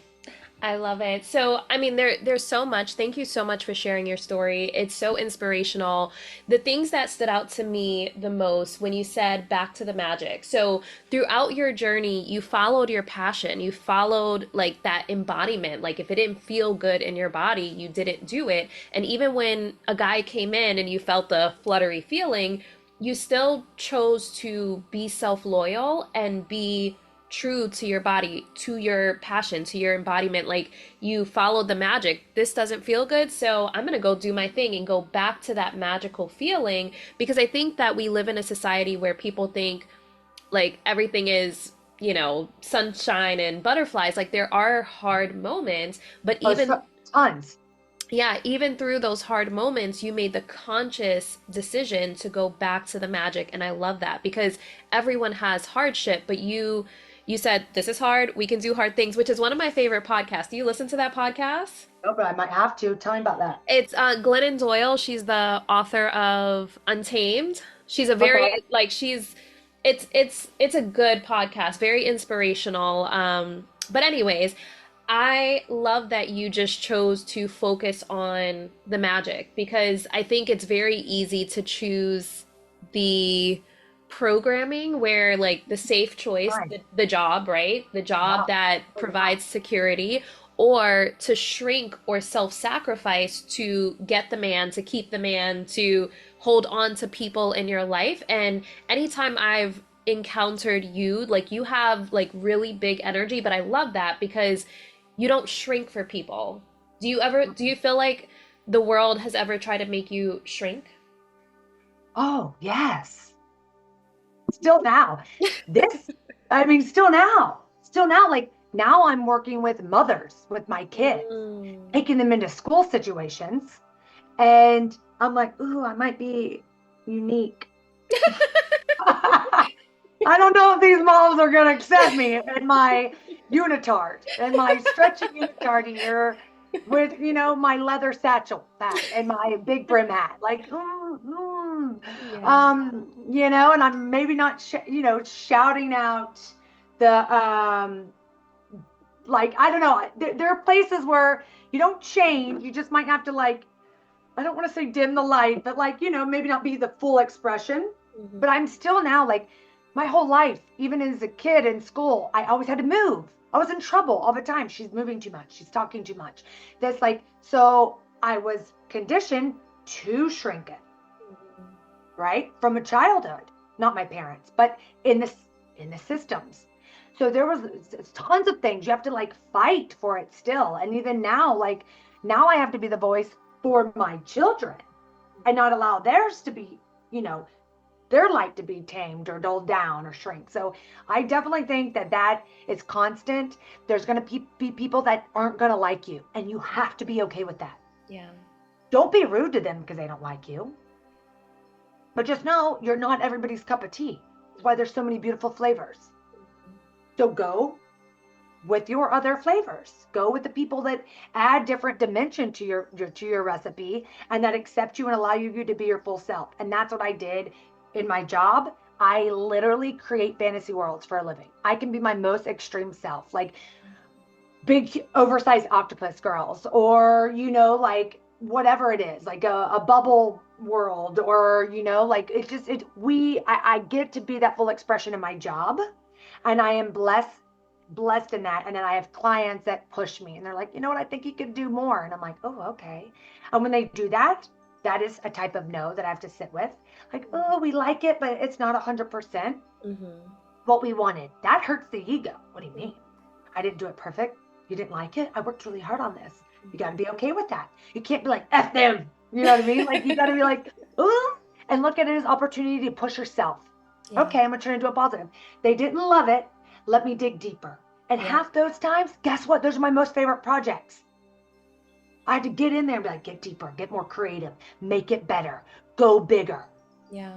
I love it. So, I mean, there's so much. Thank you so much for sharing your story. It's so inspirational. The things that stood out to me the most when you said back to the magic. So, throughout your journey, you followed your passion. You followed like that embodiment. Like, if it didn't feel good in your body, you didn't do it. And even when a guy came in and you felt the fluttery feeling, you still chose to be self-loyal and be true to your body, to your passion, to your embodiment. Like, you followed the magic. This doesn't feel good, so I'm gonna go do my thing and go back to that magical feeling. Because I think that we live in a society where people think like everything is, sunshine and butterflies. Like, there are hard moments, but Tons. yeah, even through those hard moments, you made the conscious decision to go back to the magic. And I love that, because everyone has hardship, but you said, this is hard. We can do hard things, which is one of my favorite podcasts. Do you listen to that podcast? No, but I might have to. Tell me about that. It's Glennon Doyle. She's the author of Untamed. She's a very it's a good podcast, very inspirational. But anyways, I love that you just chose to focus on the magic, because I think it's very easy to choose the programming where, like, the safe choice, Right. the job, right? The job that provides security, or to shrink or self-sacrifice to get the man, to keep the man, to hold on to people in your life. And anytime I've encountered you, like, you have like really big energy, but I love that because you don't shrink for people. Do you feel like the world has ever tried to make you shrink? Oh, yes. Still now. Still now, like, now I'm working with mothers with my kids, taking them into school situations. And I'm like, ooh, I might be unique. I don't know if these moms are going to accept me and my unitard and my stretchy unitard here with, my leather satchel back and my big brim hat. Like, And I'm maybe not, shouting out the, like, I don't know. There are places where you don't change. You just might have to, like, I don't want to say dim the light, but, like, maybe not be the full expression. Mhm. But I'm still now, like, my whole life, even as a kid in school, I always had to move. I was in trouble all the time. She's moving too much. She's talking too much. That's like, so I was conditioned to shrink it, right? From a childhood, not my parents, but in the systems. So there was tons of things you have to, like, fight for it still. And even now, like, now I have to be the voice for my children and not allow theirs to be, their light to be tamed or dulled down or shrink. So I definitely think that is constant. There's going to be people that aren't going to like you, and you have to be okay with that. Yeah. Don't be rude to them because they don't like you. But just know you're not everybody's cup of tea. That's why there's so many beautiful flavors. So go with your other flavors. Go with the people that add different dimension to your recipe and that accept you and allow you to be your full self. And that's what I did in my job. I literally create fantasy worlds for a living. I can be my most extreme self, like big oversized octopus girls, or like whatever it is, like a bubble world, or like I get to be that full expression in my job, and I am blessed in that. And then I have clients that push me and they're like, what, I think you could do more. And I'm like, oh, okay. And when they do that, that is a type of no that I have to sit with. Like, oh, we like it, but it's not 100% Mm-hmm. what we wanted. That hurts the ego. What do you mean? I didn't do it perfect. You didn't like it. I worked really hard on this. You got to be okay with that. You can't be like, F them. You know what I mean? Like, you got to be like, ooh, and look at it as opportunity to push yourself. Yeah. Okay, I'm going to turn into a positive. They didn't love it. Let me dig deeper. And Yeah. half those times, guess what? Those are my most favorite projects. I had to get in there and be like, get deeper, get more creative, make it better, go bigger, Yeah.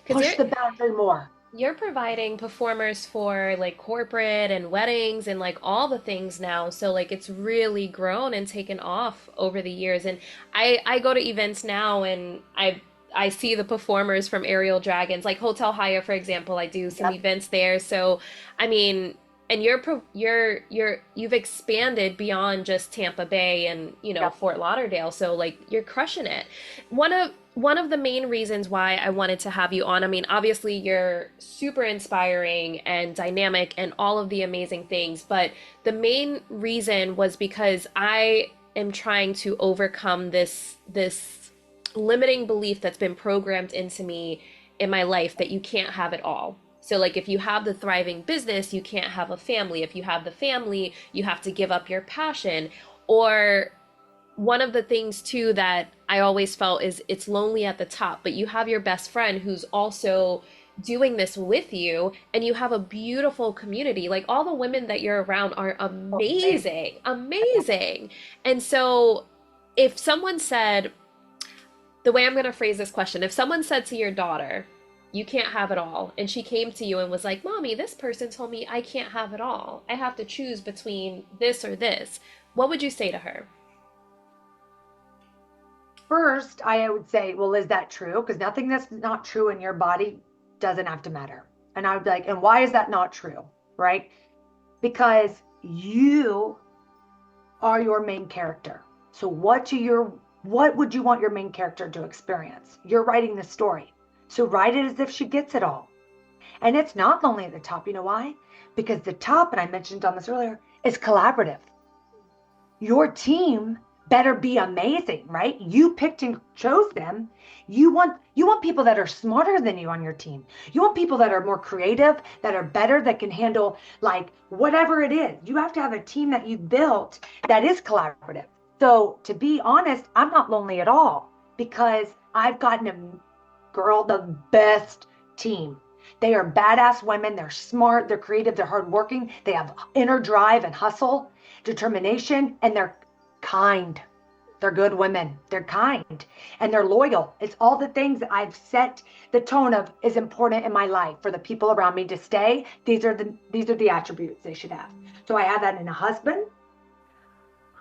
Because push the boundary more. you're providing performers for like corporate and weddings and like all the things now. So like it's really grown and taken off over the years. And I go to events now and I see the performers from Aerial Dragons, like Hotel Haya, for example. I do some Yep. events there. So I mean, and you've expanded beyond just Tampa Bay and Yep. Fort Lauderdale. So like you're crushing it. One of the main reasons why I wanted to have you on, I mean, obviously you're super inspiring and dynamic and all of the amazing things, but the main reason was because I am trying to overcome this limiting belief that's been programmed into me in my life that you can't have it all. So like if you have the thriving business, you can't have a family. If you have the family, you have to give up your passion. Or one of the things too that I always felt is it's lonely at the top, but you have your best friend who's also doing this with you, and you have a beautiful community. Like all the women that you're around are amazing, amazing. And so if someone said, the way I'm going to phrase this question, if someone said to your daughter, you can't have it all, and she came to you and was like, Mommy, this person told me I can't have it all. I have to choose between this or this. What would you say to her? First, I would say, well, is that true? Because nothing that's not true in your body doesn't have to matter. And I would be like, and why is that not true? Right? Because you are your main character. So what would you want your main character to experience? You're writing the story. So write it as if she gets it all. And it's not lonely at the top. You know why? Because the top, and I mentioned on this earlier, is collaborative. Your team better be amazing, right? You picked and chose them. You want people that are smarter than you on your team. You want people that are more creative, that are better, that can handle like whatever it is. You have to have a team that you built that is collaborative. So to be honest, I'm not lonely at all because I've gotten the best team. They are badass women. They're smart. They're creative. They're hardworking. They have inner drive and hustle, determination, and they're kind. They're good women. They're kind and they're loyal. It's all the things that I've set the tone of is important in my life for the people around me to stay. These are the attributes they should have. So I have that in a husband.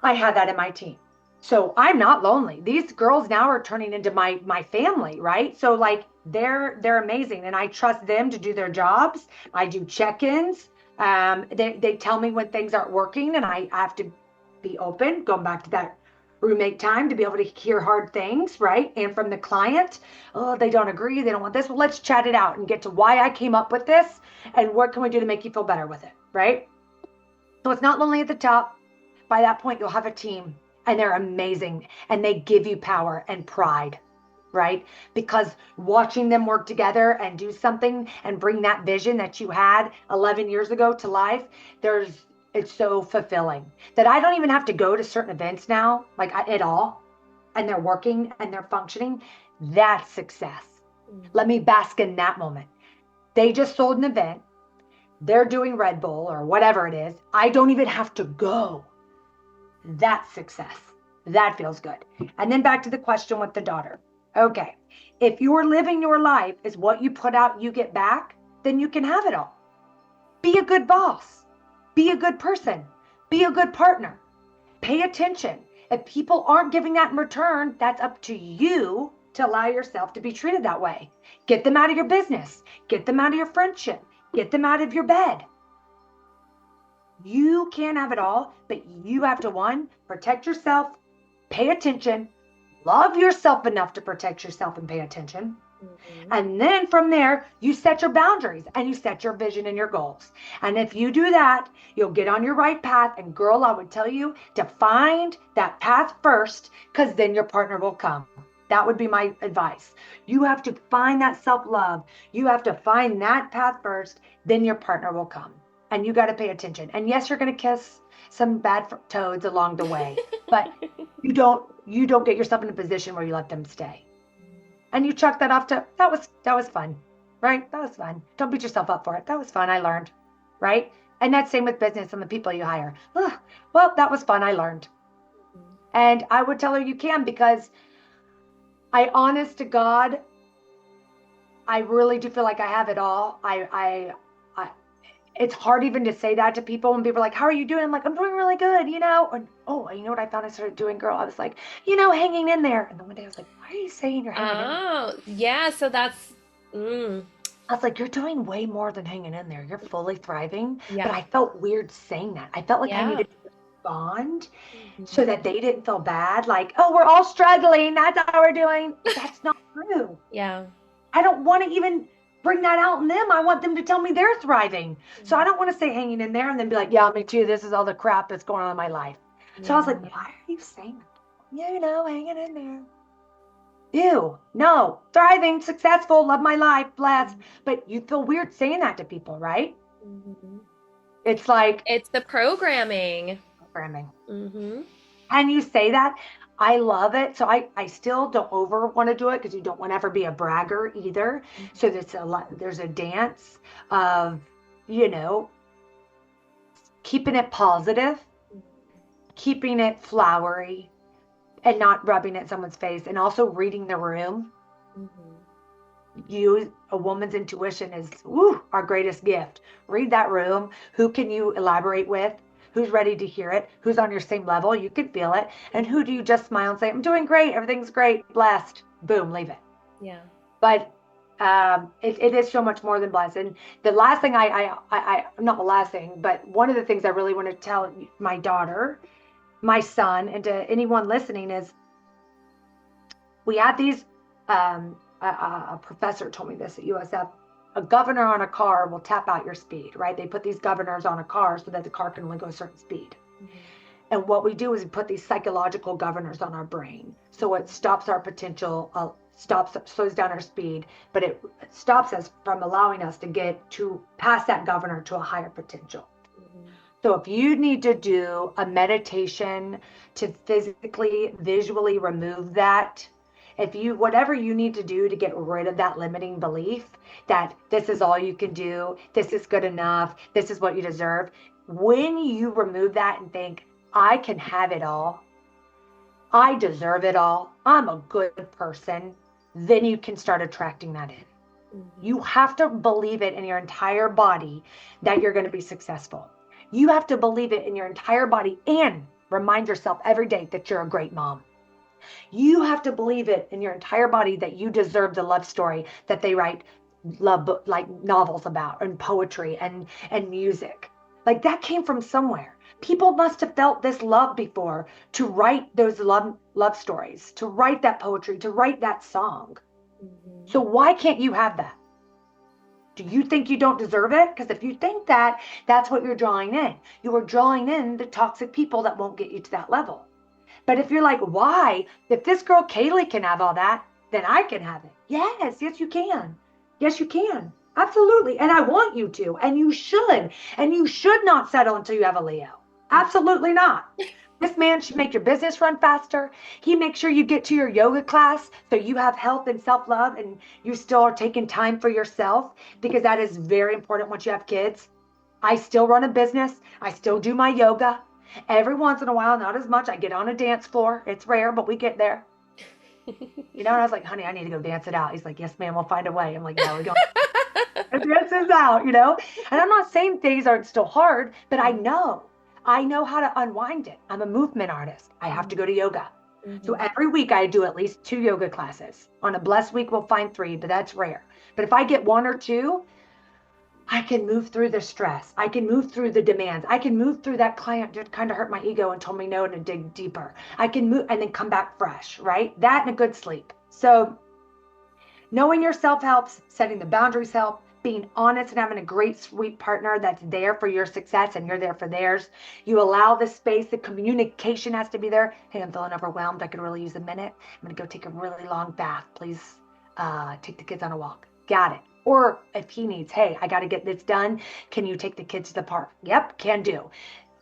I have that in my team. So I'm not lonely. These girls now are turning into my family, right? So like they're amazing, and I trust them to do their jobs. I do check-ins. They tell me when things aren't working, and I have to be open. Going back to that roommate time to be able to hear hard things, right? And from the client, oh, they don't agree, they don't want this. Well, let's chat it out and get to why I came up with this, and what can we do to make you feel better with it, right? So it's not lonely at the top. By that point, you'll have a team, and they're amazing, and they give you power and pride, right? Because watching them work together and do something and bring that vision that you had 11 years ago to life, it's so fulfilling that I don't even have to go to certain events now, like at all, and they're working and they're functioning. That's success. Let me bask in that moment. They just sold an event. They're doing Red Bull or whatever it is. I don't even have to go. That's success. That feels good. And then back to the question with the daughter. Okay. If you're living your life is what you put out, you get back, then you can have it all. Be a good boss. Be a good person. Be a good partner. Pay attention. If people aren't giving that in return, that's up to you to allow yourself to be treated that way. Get them out of your business. Get them out of your friendship. Get them out of your bed. You can have it all, but you have to, one, protect yourself, pay attention, love yourself enough to protect yourself and pay attention. And then from there, you set your boundaries and you set your vision and your goals. And if you do that, you'll get on your right path. And girl, I would tell you to find that path first, because then your partner will come. That would be my advice. You have to find that self-love. You have to find that path first, then your partner will come. And you got to pay attention. And yes, you're going to kiss some bad toads along the way, but you don't get yourself in a position where you let them stay. And you chuck that off to, that was fun, right? That was fun. Don't beat yourself up for it. That was fun. I learned, right? And that's same with business and the people you hire. Well, that was fun. I learned. And I would tell her you can, because honest to God, I really do feel like I have it all. It's hard even to say that to people when people are like, how are you doing? I'm like, I'm doing really good, you know? And, oh, you know what I found I started doing, girl? I was like, hanging in there. And then one day I was like, why are you saying you're hanging in there? Oh, yeah. So that's, I was like, you're doing way more than hanging in there. You're fully thriving. yeah. But I felt weird saying that. I felt like I needed to respond so that they didn't feel bad. Like, oh, we're all struggling. That's how we're doing. That's not true. Yeah. I don't want to even bring that out in them. I want them to tell me they're thriving. So I don't want to say hanging in there and then be like, yeah, me too. This is all the crap that's going on in my life. So I was like, why are you saying that? Hanging in there. Ew, no, thriving, successful, love my life, blessed. But you feel weird saying that to people, right? It's like, it's the programming. Can you say that? I love it. So I still don't over want to do it, because you don't want to ever be a bragger either. So there's a dance of, keeping it positive, keeping it flowery, and not rubbing it in someone's face, and also reading the room. A woman's intuition is our greatest gift. Read that room. Who can you elaborate with? Who's ready to hear it? Who's on your same level? You can feel it. And who do you just smile and say, I'm doing great. Everything's great. Blessed. Boom, leave it. Yeah. But it is so much more than blessed. And the last thing not the last thing, but one of the things I really want to tell my daughter, my son, and to anyone listening is, we had these, a professor told me this at USF, a governor on a car will tap out your speed, right? They put these governors on a car so that the car can only go a certain speed. And what we do is we put these psychological governors on our brain. So it stops our potential, slows down our speed, but it stops us from allowing us to get to past that governor to a higher potential. So if you need to do a meditation to physically, visually remove that, whatever you need to do to get rid of that limiting belief that this is all you can do, this is good enough, this is what you deserve. When you remove that and think, I can have it all, I deserve it all, I'm a good person, then you can start attracting that in. You have to believe it in your entire body that you're going to be successful. You have to believe it in your entire body and Remind yourself every day that you're a great mom. You have to believe it in your entire body that you deserve the love story that they write love like novels about, and poetry and music. Like that came from somewhere. People must have felt this love before to write those love stories, to write that poetry, to write that song. So why can't you have that? Do you think you don't deserve it? Because if you think that, that's what you're drawing in. You are drawing in the toxic people that won't get you to that level. But if you're like, why? If this girl Kaley can have all that, then I can have it. Yes, yes, you can. Yes, you can. Absolutely. And I want you to. And you should. And you should not settle until you have a Leo. Absolutely not. This man should make your business run faster. He makes sure you get to your yoga class so you have health and self-love and you still are taking time for yourself, because that is very important once you have kids. I still run a business. I still do my yoga. Every once in a while, not as much, I get on a dance floor. It's rare, but we get there. And I was like, honey, I need to go dance it out. He's like, yes, ma'am, we'll find a way. I'm like, no, we don't. Dance this out, And I'm not saying things aren't still hard, but I know how to unwind it. I'm a movement artist. I have to go to yoga. So every week I do at least 2 yoga classes. On a blessed week, we'll find 3, but that's rare. But if I get 1 or 2, I can move through the stress. I can move through the demands. I can move through that client that kind of hurt my ego and told me no to dig deeper. I can move and then come back fresh, right? That and a good sleep. So knowing yourself helps, setting the boundaries help, being honest and having a great, sweet partner that's there for your success and you're there for theirs. You allow the space, the communication has to be there. Hey, I'm feeling overwhelmed. I could really use a minute. I'm going to go take a really long bath. Please take the kids on a walk. Got it. Or if he needs, hey, I got to get this done. Can you take the kids to the park? Yep, can do.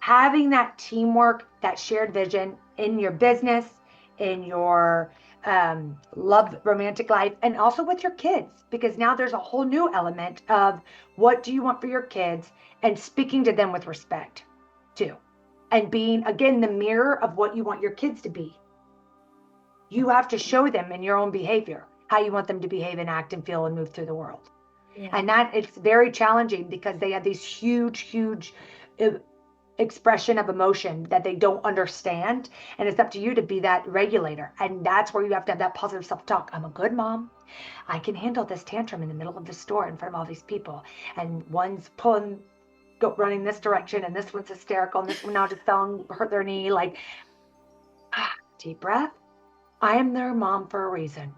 Having that teamwork, that shared vision in your business, in your love, romantic life, and also with your kids, because now there's a whole new element of what do you want for your kids and speaking to them with respect too. And being, again, the mirror of what you want your kids to be. You have to show them in your own behavior how you want them to behave and act and feel and move through the world. Yeah. And that it's very challenging because they have these huge expression of emotion that they don't understand. And it's up to you to be that regulator. And that's where you have to have that positive self-talk. I'm a good mom. I can handle this tantrum in the middle of the store in front of all these people. And one's running this direction, and this one's hysterical, and this one now just hurt their knee. Like, deep breath. I am their mom for a reason.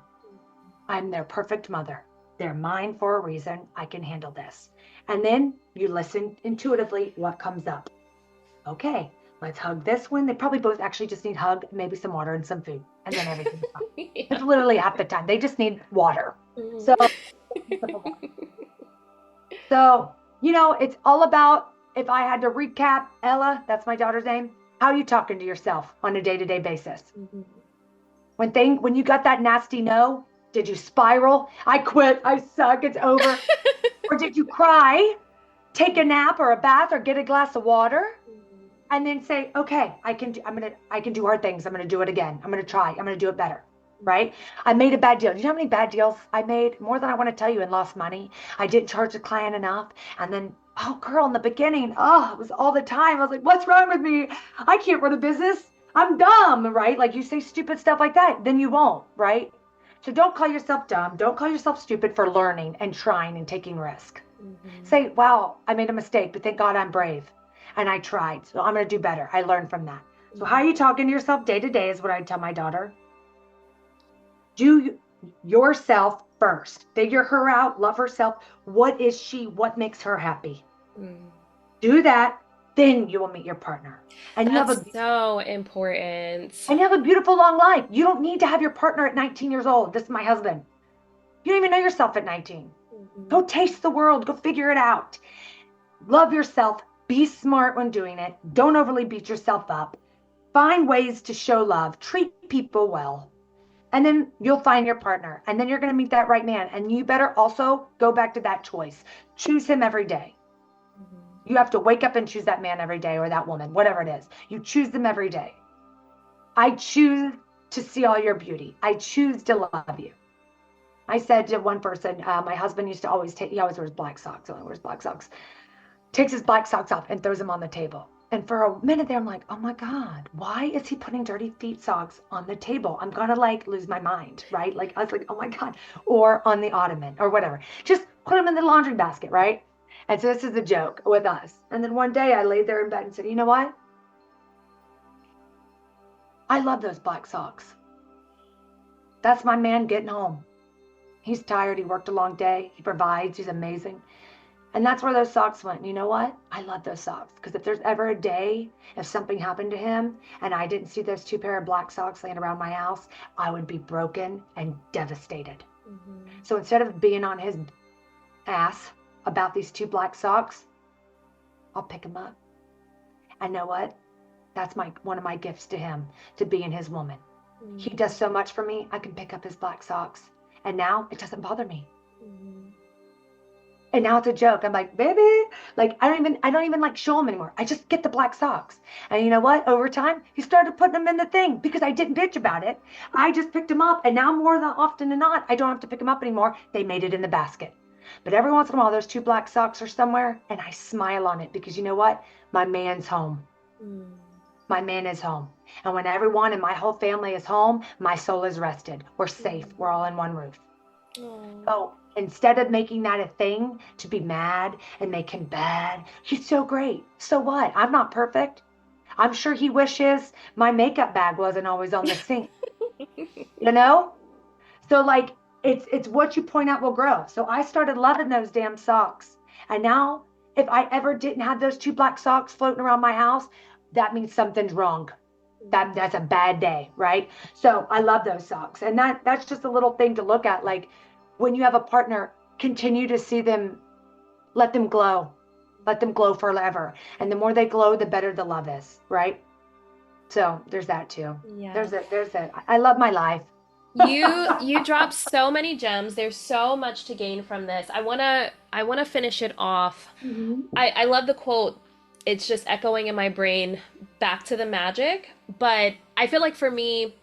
I'm their perfect mother. They're mine for a reason. I can handle this. And then you listen intuitively what comes up. Okay, let's hug this one. They probably both actually just need hug, maybe some water and some food. And then everything's fine. Yeah. It's literally half the time. They just need water. Mm-hmm. So, it's all about, if I had to recap, Ella, that's my daughter's name, how are you talking to yourself on a day-to-day basis? Mm-hmm. When you got that nasty no, did you spiral? I quit. I suck. It's over. Or did you cry, take a nap or a bath or get a glass of water, and then say, okay, I can do hard things. I'm going to do it again. I'm going to try. I'm going to do it better. Right? I made a bad deal. Do you know how many bad deals I made? More than I want to tell you, and lost money. I didn't charge the client enough. And then, oh girl, in the beginning, it was all the time. I was like, what's wrong with me? I can't run a business. I'm dumb, right? Like you say stupid stuff like that, then you won't, right? So don't call yourself dumb. Don't call yourself stupid for learning and trying and taking risk. Mm-hmm. Say, wow, I made a mistake, but thank God I'm brave. And I tried. So I'm going to do better. I learned from that. Mm-hmm. So how are you talking to yourself day to day is what I tell my daughter. Do yourself first. Figure her out. Love herself. What is she? What makes her happy? Mm-hmm. Do that. Then you will meet your partner. And That's so important. And you have a beautiful long life. You don't need to have your partner at 19 years old. This is my husband. You don't even know yourself at 19. Mm-hmm. Go taste the world. Go figure it out. Love yourself. Be smart when doing it. Don't overly beat yourself up. Find ways to show love. Treat people well. And then you'll find your partner. And then you're going to meet that right man. And you better also go back to that choice. Choose him every day. You have to wake up and choose that man every day, or that woman, whatever it is. You choose them every day. I choose to see all your beauty. I choose to love you. I said to one person, my husband used to always he always wears black socks. Takes his black socks off and throws them on the table. And for a minute there, I'm like, oh my God, why is he putting dirty feet socks on the table? I'm gonna like lose my mind, right? Like I was like, oh my God, or on the ottoman or whatever. Just put them in the laundry basket, right? And so this is a joke with us. And then one day I laid there in bed and said, you know what? I love those black socks. That's my man getting home. He's tired. He worked a long day. He provides. He's amazing. And that's where those socks went. And you know what? I love those socks because if there's ever a day, if something happened to him and I didn't see those 2 pair of black socks laying around my house, I would be broken and devastated. So instead of being on his ass about these 2 black socks, I'll pick them up. I know what? That's one of my gifts to him, to being his woman. He does so much for me. I can pick up his black socks. And now it doesn't bother me. And now it's a joke. I'm like, baby, like I don't even like show him anymore. I just get the black socks. And you know what? Over time, he started putting them in the thing because I didn't bitch about it. I just picked them up. And now more than often than not, I don't have to pick them up anymore. They made it in the basket. But every once in a while, those 2 black socks are somewhere and I smile on it because you know what? My man's home. My man is home. And when everyone in my whole family is home, my soul is rested. We're safe. We're all in one roof. So instead of making that a thing to be mad and make him bad, he's so great. So what? I'm not perfect. I'm sure he wishes my makeup bag wasn't always on the sink. You know? So like it's what you point out will grow. So I started loving those damn socks. And now if I ever didn't have those 2 black socks floating around my house, that means something's wrong. That's a bad day, right? So I love those socks. And that's just a little thing to look at. Like when you have a partner, continue to see them, let them glow forever. And the more they glow, the better the love is, right? So there's that too. Yeah. There's it. I love my life. You dropped so many gems. There's so much to gain from this. I wanna finish it off. I love the quote. It's just echoing in my brain, back to the magic. But I feel like for me,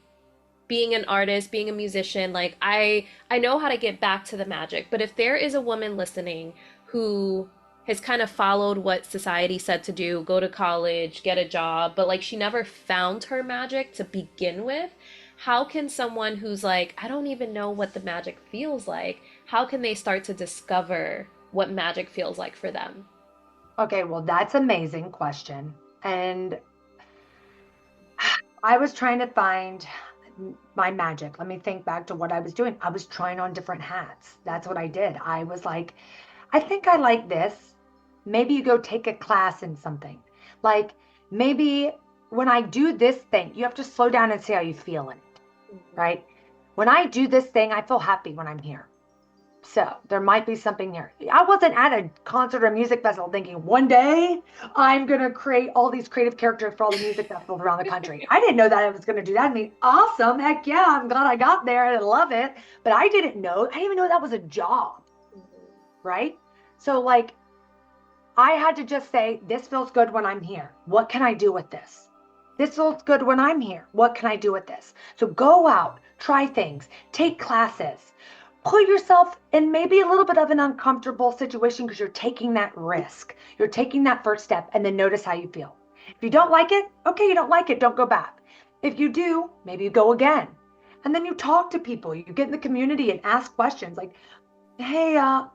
being an artist, being a musician, like I know how to get back to the magic. But if there is a woman listening who has kind of followed what society said to do, go to college, get a job, but like she never found her magic to begin with, how can someone who's like, I don't even know what the magic feels like, how can they start to discover what magic feels like for them? Okay, well, that's an amazing question. And I was trying to find my magic. Let me think back to what I was doing. I was trying on different hats. That's what I did. I was like, I think I like this. Maybe you go take a class in something. Like maybe when I do this thing, you have to slow down and see how you feel in it, right? When I do this thing, I feel happy when I'm here. So there might be something here. I wasn't at a concert or music festival thinking one day I'm going to create all these creative characters for all the music festivals around the country. I didn't know that I was going to do that. I mean, awesome. Heck yeah. I'm glad I got there and I love it. But I didn't even know that was a job. Right? So like, I had to just say, this feels good when I'm here. What can I do with this? This feels good when I'm here. What can I do with this? So go out, try things, take classes. Put yourself in maybe a little bit of an uncomfortable situation because you're taking that risk. You're taking that first step and then notice how you feel. If you don't like it, okay, you don't like it, don't go back. If you do, maybe you go again. And then you talk to people. You get in the community and ask questions like, hey, how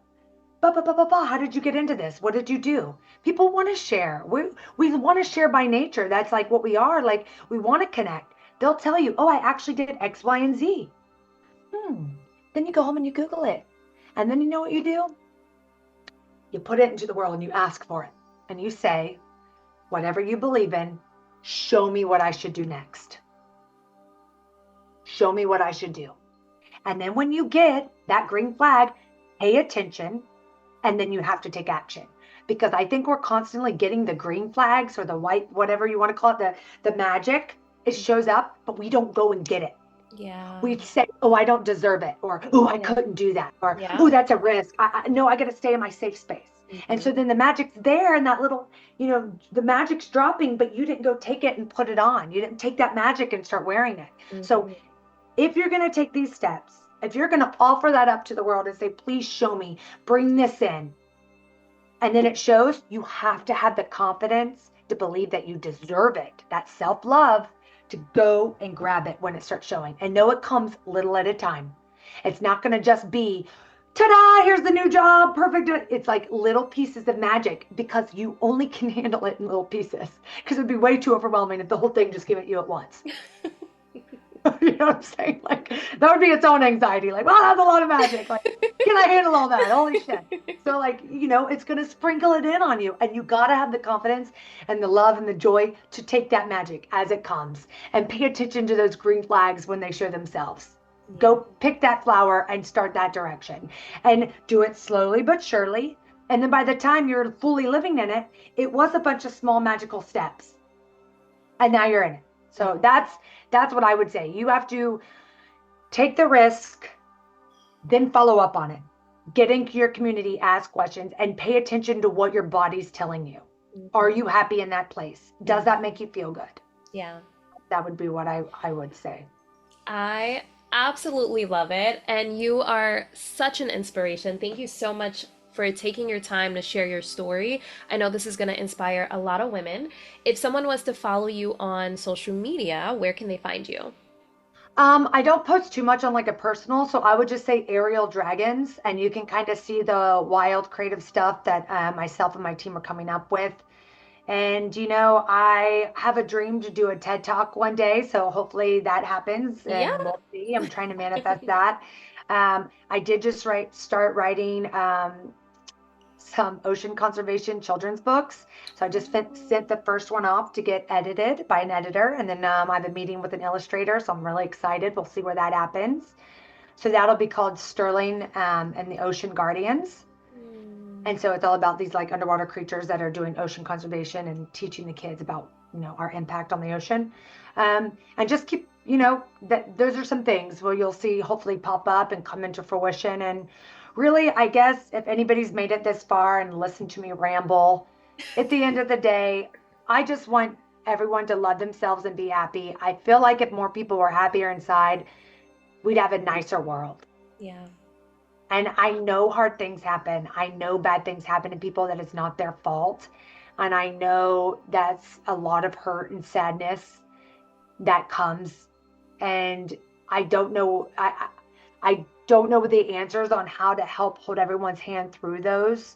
did you get into this? What did you do? People want to share. We want to share by nature. That's like what we are. Like we want to connect. They'll tell you, oh, I actually did X, Y, and Z. Then you go home and you Google it. And then you know what you do? You put it into the world and you ask for it. And you say, whatever you believe in, show me what I should do next. Show me what I should do. And then when you get that green flag, pay attention, and then you have to take action. Because I think we're constantly getting the green flags or the white, whatever you want to call it, the magic. It shows up, but we don't go and get it. Yeah. We say, oh, I don't deserve it, or oh, I couldn't do that, or oh, that's a risk. No, I got to stay in my safe space. And so then the magic's there and that little, the magic's dropping, but you didn't go take it and put it on. You didn't take that magic and start wearing it. So if you're going to take these steps, if you're going to offer that up to the world and say, please show me, bring this in, and then it shows, you have to have the confidence to believe that you deserve it, that self-love, to go and grab it when it starts showing. And know it comes little at a time. It's not going to just be, ta-da, here's the new job, perfect. It's like little pieces of magic, because you only can handle it in little pieces, because it'd be way too overwhelming if the whole thing just came at you at once. You know what I'm saying? Like, that would be its own anxiety. Like, well, that's a lot of magic. Like, can I handle all that? Holy shit. So, like, you know, it's going to sprinkle it in on you. And you got to have the confidence and the love and the joy to take that magic as it comes, and pay attention to those green flags when they show themselves. Go pick that flower and start that direction, and do it slowly but surely. And then by the time you're fully living in it, it was a bunch of small magical steps, and now you're in it. So that's what I would say. You have to take the risk, then follow up on it. Get into your community, ask questions, and pay attention to what your body's telling you. Are you happy in that place? Does that make you feel good? Yeah. That would be what I would say. I absolutely love it. And you are such an inspiration. Thank you so much for taking your time to share your story. I know this is going to inspire a lot of women. If someone was to follow you on social media, where can they find you? I don't post too much on like a personal, so I would just say Aerial Dragons, and you can kind of see the wild creative stuff that myself and my team are coming up with. And, you know, I have a dream to do a TED Talk one day, so hopefully that happens, and Yeah. we'll see. I'm trying to manifest that. I did just start writing some ocean conservation children's books. So I just sent the first one off to get edited by an editor, and then I have a meeting with an illustrator, so I'm really excited. We'll see where that happens. So that'll be called Sterling and the Ocean Guardians. And so it's all about these like underwater creatures that are doing ocean conservation and teaching the kids about, you know, our impact on the ocean. And just keep, you know, that those are some things where you'll see hopefully pop up and come into fruition. And really, I guess if anybody's made it this far and listened to me ramble, at the end of the day, I just want everyone to love themselves and be happy. I feel like if more people were happier inside, we'd have a nicer world. Yeah. And I know hard things happen. I know bad things happen to people, that it's not their fault. And I know that's a lot of hurt and sadness that comes. And I don't know, I don't know the answers on how to help hold everyone's hand through those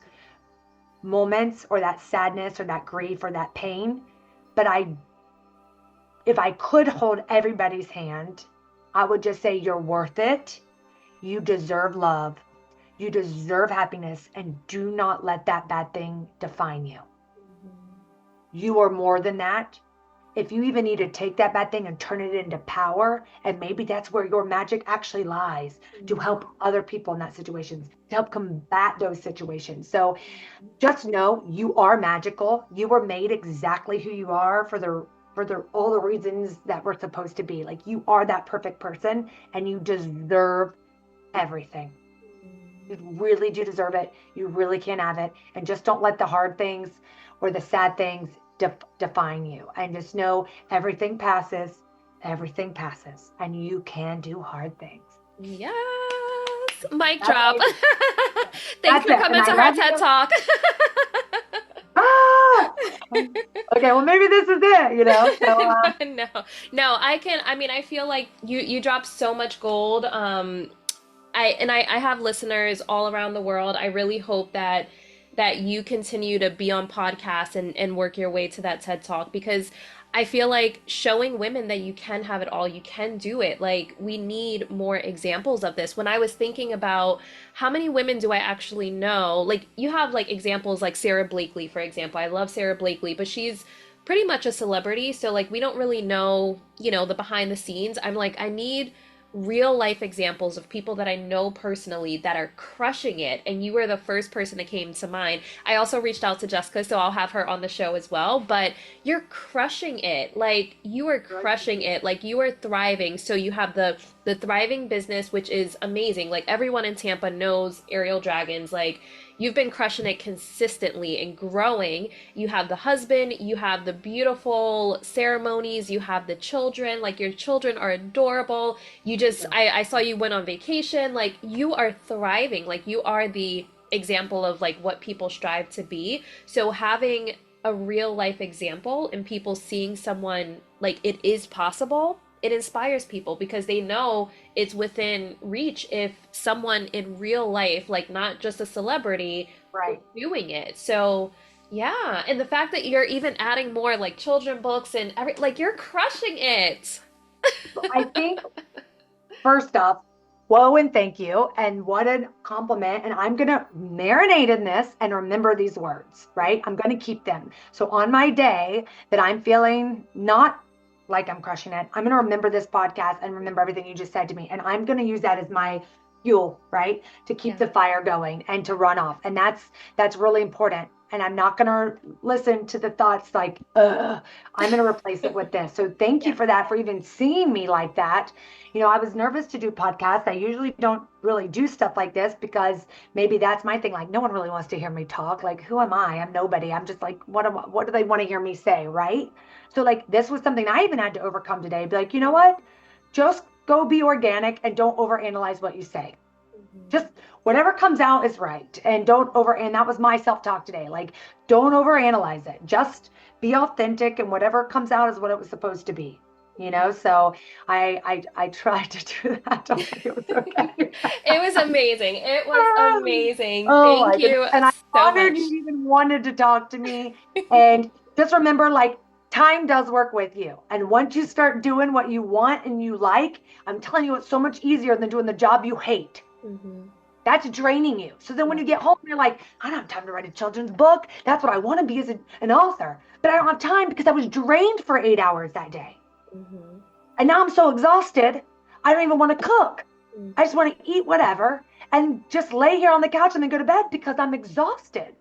moments, or that sadness, or that grief, or that pain. But if I could hold everybody's hand, I would just say, you're worth it. You deserve love. You deserve happiness, and do not let that bad thing define you. You are more than that. If you even need to take that bad thing and turn it into power, and maybe that's where your magic actually lies, to help other people in that situation, to help combat those situations. So just know you are magical. You were made exactly who you are for all the reasons that we're supposed to be. Like, you are that perfect person, and you deserve everything. You really do deserve it. You really can have it. And just don't let the hard things or the sad things define you. And just know everything passes. Everything passes. And you can do hard things. Yes. Mic That's drop. it. Thanks That's for it. coming And to I our love TED you. Talk. Ah! Okay, well, maybe this is it, you know? So, No, I mean, I feel like you dropped so much gold. I have listeners all around the world. I really hope that you continue to be on podcasts and work your way to that TED Talk, because I feel like showing women that you can have it all, you can do it. Like, we need more examples of this. When I was thinking about how many women do I actually know, like, you have like examples like Sarah Blakely, for example. I love Sarah Blakely, but she's pretty much a celebrity. So like, we don't really know, you know, the behind the scenes. I'm like, I need real life examples of people that I know personally that are crushing it, and you were the first person that came to mind. I also reached out to Jessica, so I'll have her on the show as well, but you're crushing it. Like, you are crushing it. Like, you are thriving. So you have the thriving business, which is amazing. Like, everyone in Tampa knows Aerial Dragons. Like, you've been crushing it consistently and growing. You have the husband, you have the beautiful ceremonies, you have the children. Like, your children are adorable. You just, I saw you went on vacation. Like, you are thriving. Like, you are the example of like what people strive to be. So having a real life example and people seeing someone like it is possible, it inspires people because they know it's within reach if someone in real life, like not just a celebrity, is Right. doing it. So, yeah. And the fact that you're even adding more like children books and like you're crushing it. I think first off, whoa, and thank you. And what a compliment. And I'm going to marinate in this and remember these words, right? I'm going to keep them. So on my day that I'm feeling not like I'm crushing it, I'm going to remember this podcast and remember everything you just said to me. And I'm going to use that as my fuel, right? To keep Yeah. the fire going and to run off. And that's really important. And I'm not going to listen to the thoughts like, ugh, I'm going to replace it with this. So thank you Yeah. for that, for even seeing me like that. I was nervous to do podcasts. I usually don't really do stuff like this because maybe that's my thing. Like, no one really wants to hear me talk. Like, who am I? I'm nobody. I'm just like, what do they want to hear me say? Right. So, like, this was something I even had to overcome today. Be like, you know what? Just go be organic and don't overanalyze what you say. Mhm. Just whatever comes out is right. And and that was my self talk today. Like, don't overanalyze it. Just be authentic and whatever comes out is what it was supposed to be. So I tried to do that. Hopefully it was okay. It was amazing. It was amazing. Oh my Thank goodness. you And I'm so honored much. you even wanted to talk to me. And just remember, like, time does work with you. And once you start doing what you want and you like, I'm telling you, it's so much easier than doing the job you hate. Mhm. That's draining you. So then when Yeah. you get home, you're like, I don't have time to write a children's book. That's what I want to be as an author. But I don't have time because I was drained for 8 hours that day. Mhm. And now I'm so exhausted, I don't even want to cook. Mhm. I just want to eat whatever and just lay here on the couch and then go to bed because I'm exhausted.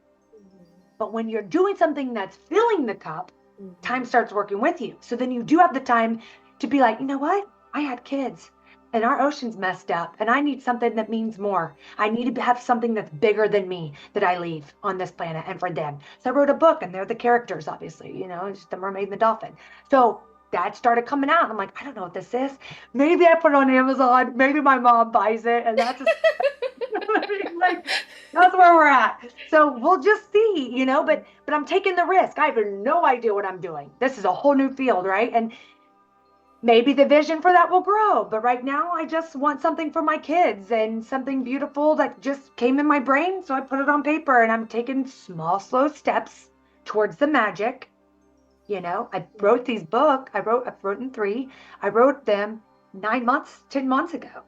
But when you're doing something that's filling the cup, time Mhm. starts working with you. So then you do have the time to be like, you know what? I had kids and our ocean's messed up and I need something that means more. I need to have something that's bigger than me that I leave on this planet and for them. So I wrote a book and they're the characters, obviously, it's just the mermaid and the dolphin. So that started coming out. And I'm like, I don't know what this is. Maybe I put it on Amazon. Maybe my mom buys it. And that's like, that's where we're at. So we'll just see, but I'm taking the risk. I have no idea what I'm doing. This is a whole new field, right? And maybe the vision for that will grow. But right now, I just want something for my kids and something beautiful that just came in my brain. So I put it on paper and I'm taking small, slow steps towards the magic. I wrote these books. I've written three. I wrote them 9 months, 10 months ago.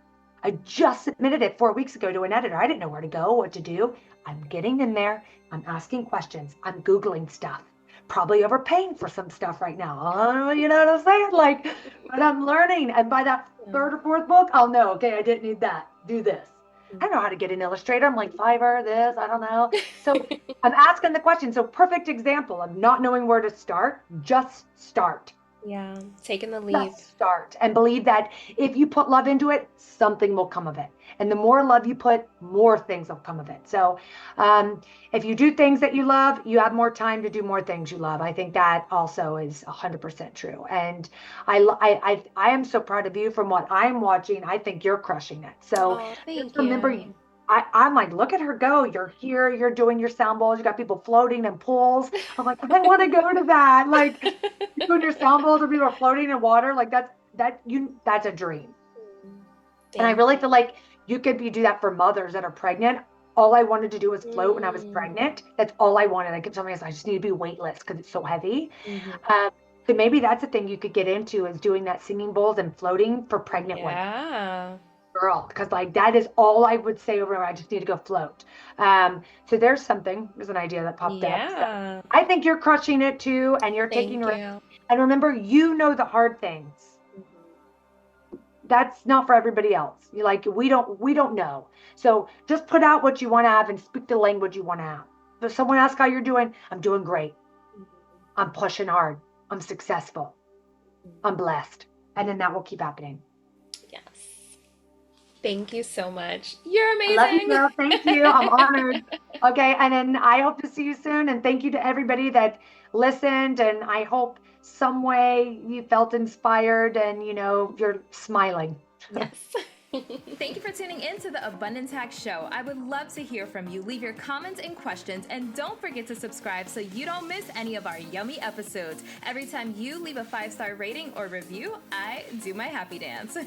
I just submitted it 4 weeks ago to an editor. I didn't know where to go, what to do. I'm getting in there. I'm asking questions. I'm Googling stuff. Probably overpaying for some stuff right now. You know what I'm saying? Like, but I'm learning. And by that Yeah. third or fourth book, I'll know, okay, I didn't need that. Do this. I don't know how to get an illustrator. I'm like Fiverr, this, I don't know. So I'm asking the question. So perfect example of not knowing where to start. Just start. Yeah. Taking the leap. Just start and believe that if you put love into it, something will come of it. And the more love you put, more things will come of it. So if you do things that you love, you have more time to do more things you love. I think that also is 100% true. And I am so proud of you from what I'm watching. I think you're crushing it. So Oh, just thank remember, you. I'm like, look at her go. You're here. You're doing your sound bowls. You got people floating in pools. I'm like, I want to go to that. Like, you doing your sound bowls or people are floating in water. Like that's a dream. And I Thank really you. feel like you could do that for mothers that are pregnant. All I wanted to do was float when I was Mm. pregnant. That's all I wanted. I kept telling myself I just need to be weightless because it's so heavy. Mhm. Um, so maybe that's a thing you could get into is doing that singing bowls and floating for pregnant women. Yeah. Girl, because like that is all I would say over. I just need to go float. So there's an idea that popped up. So Yeah. I think you're crushing it too, and you're taking Thank risks. you. And remember, you know the hard things. That's not for everybody else. You like we don't know. So just put out what you want to have and speak the language you want to have. If someone asks how you're doing, I'm doing great. I'm pushing hard. I'm successful. I'm blessed. And then that will keep happening. Yes. Thank you so much. You're I love you, amazing. girl. Thank you. I'm honored. Okay. And then I hope to see you soon. And thank you to everybody that listened. And I hope some way you felt inspired and, you're smiling. Yes. Thank you for tuning in to the Abundance Hack Show. I would love to hear from you. Leave your comments and questions, and don't forget to subscribe so you don't miss any of our yummy episodes. Every time you leave a 5-star rating or review, I do my happy dance.